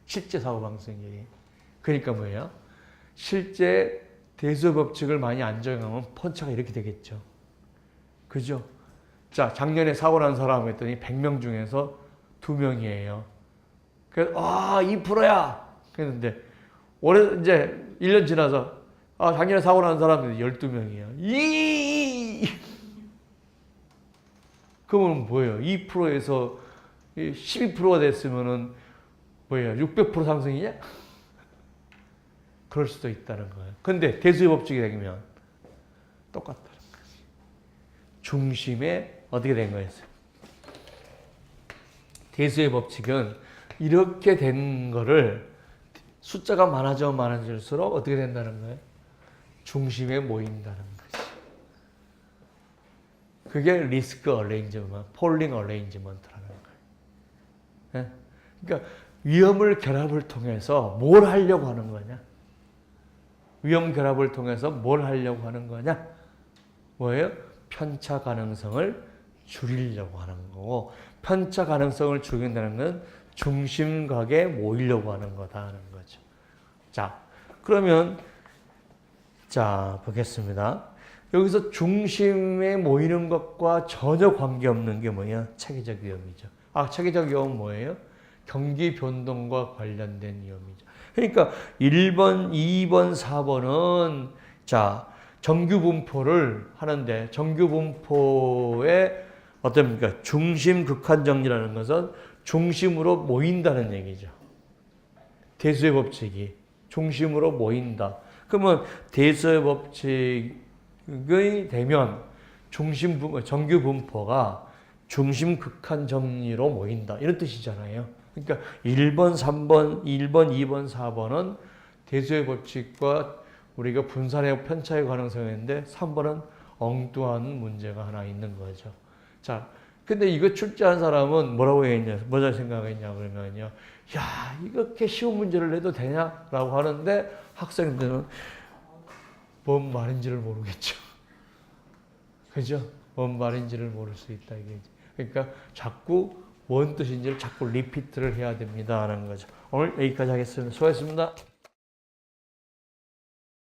실제 사고 발생률이. 그러니까 뭐예요? 실제 대수의 법칙을 많이 안 적용하면 편차가 이렇게 되겠죠. 그죠? 자, 작년에 사고 난 사람 했더니 100명 중에서 2명이에요. 그래서 2%야. 그랬는데 올해 이제 1년 지나서 작년에 사고 난 사람들이 12명이에요. 그러면 뭐예요? 2%에서 12%가 됐으면은 뭐예요? 600% 상승이냐? 그럴 수도 있다는 거예요. 근데 대수의 법칙이 되면 똑같다는 거지. 중심에 어떻게 된 거였어요? 대수의 법칙은 이렇게 된 거를 숫자가 많아질수록 어떻게 된다는 거예요? 중심에 모인다는 거지. 그게 리스크 어레인지먼트, 폴링 어레인지먼트라는 거예요. 그러니까 위험을 결합을 통해서 뭘 하려고 하는 거냐? 위험 결합을 통해서 뭘 하려고 하는 거냐? 뭐예요? 편차 가능성을 줄이려고 하는 거고, 편차 가능성을 줄인다는 건 중심각에 모이려고 하는 거다 하는 거죠. 자, 그러면 보겠습니다. 여기서 중심에 모이는 것과 전혀 관계없는 게 뭐냐? 체계적 위험이죠. 체계적 위험은 뭐예요? 경기 변동과 관련된 위험이죠. 그러니까 1번, 2번, 4번은 정규 분포를 하는데 정규 분포의 어떻습니까? 중심 극한 정리라는 것은 중심으로 모인다는 얘기죠. 대수의 법칙이 중심으로 모인다. 그러면 대수의 법칙이 되면 정규 분포가 중심 극한 정리로 모인다. 이런 뜻이잖아요. 그러니까 1번, 3번, 1번, 2번, 4번은 대수의 법칙과 우리가 분산의 편차의 가능성이 있는데 3번은 엉뚱한 문제가 하나 있는 거죠. 자, 근데 이거 출제한 사람은 뭐라고 했냐, 뭐라 생각했냐 그러면요, 야, 이렇게 쉬운 문제를 내도 되냐라고 하는데 학생들은 뭔 말인지를 모르겠죠. 그죠? 뭔 말인지를 모를 수 있다 이게지. 그러니까 자꾸 뭔 뜻인지를 자꾸 리피트를 해야 됩니다 하는 거죠. 오늘 여기까지 하겠습니다. 수고하셨습니다.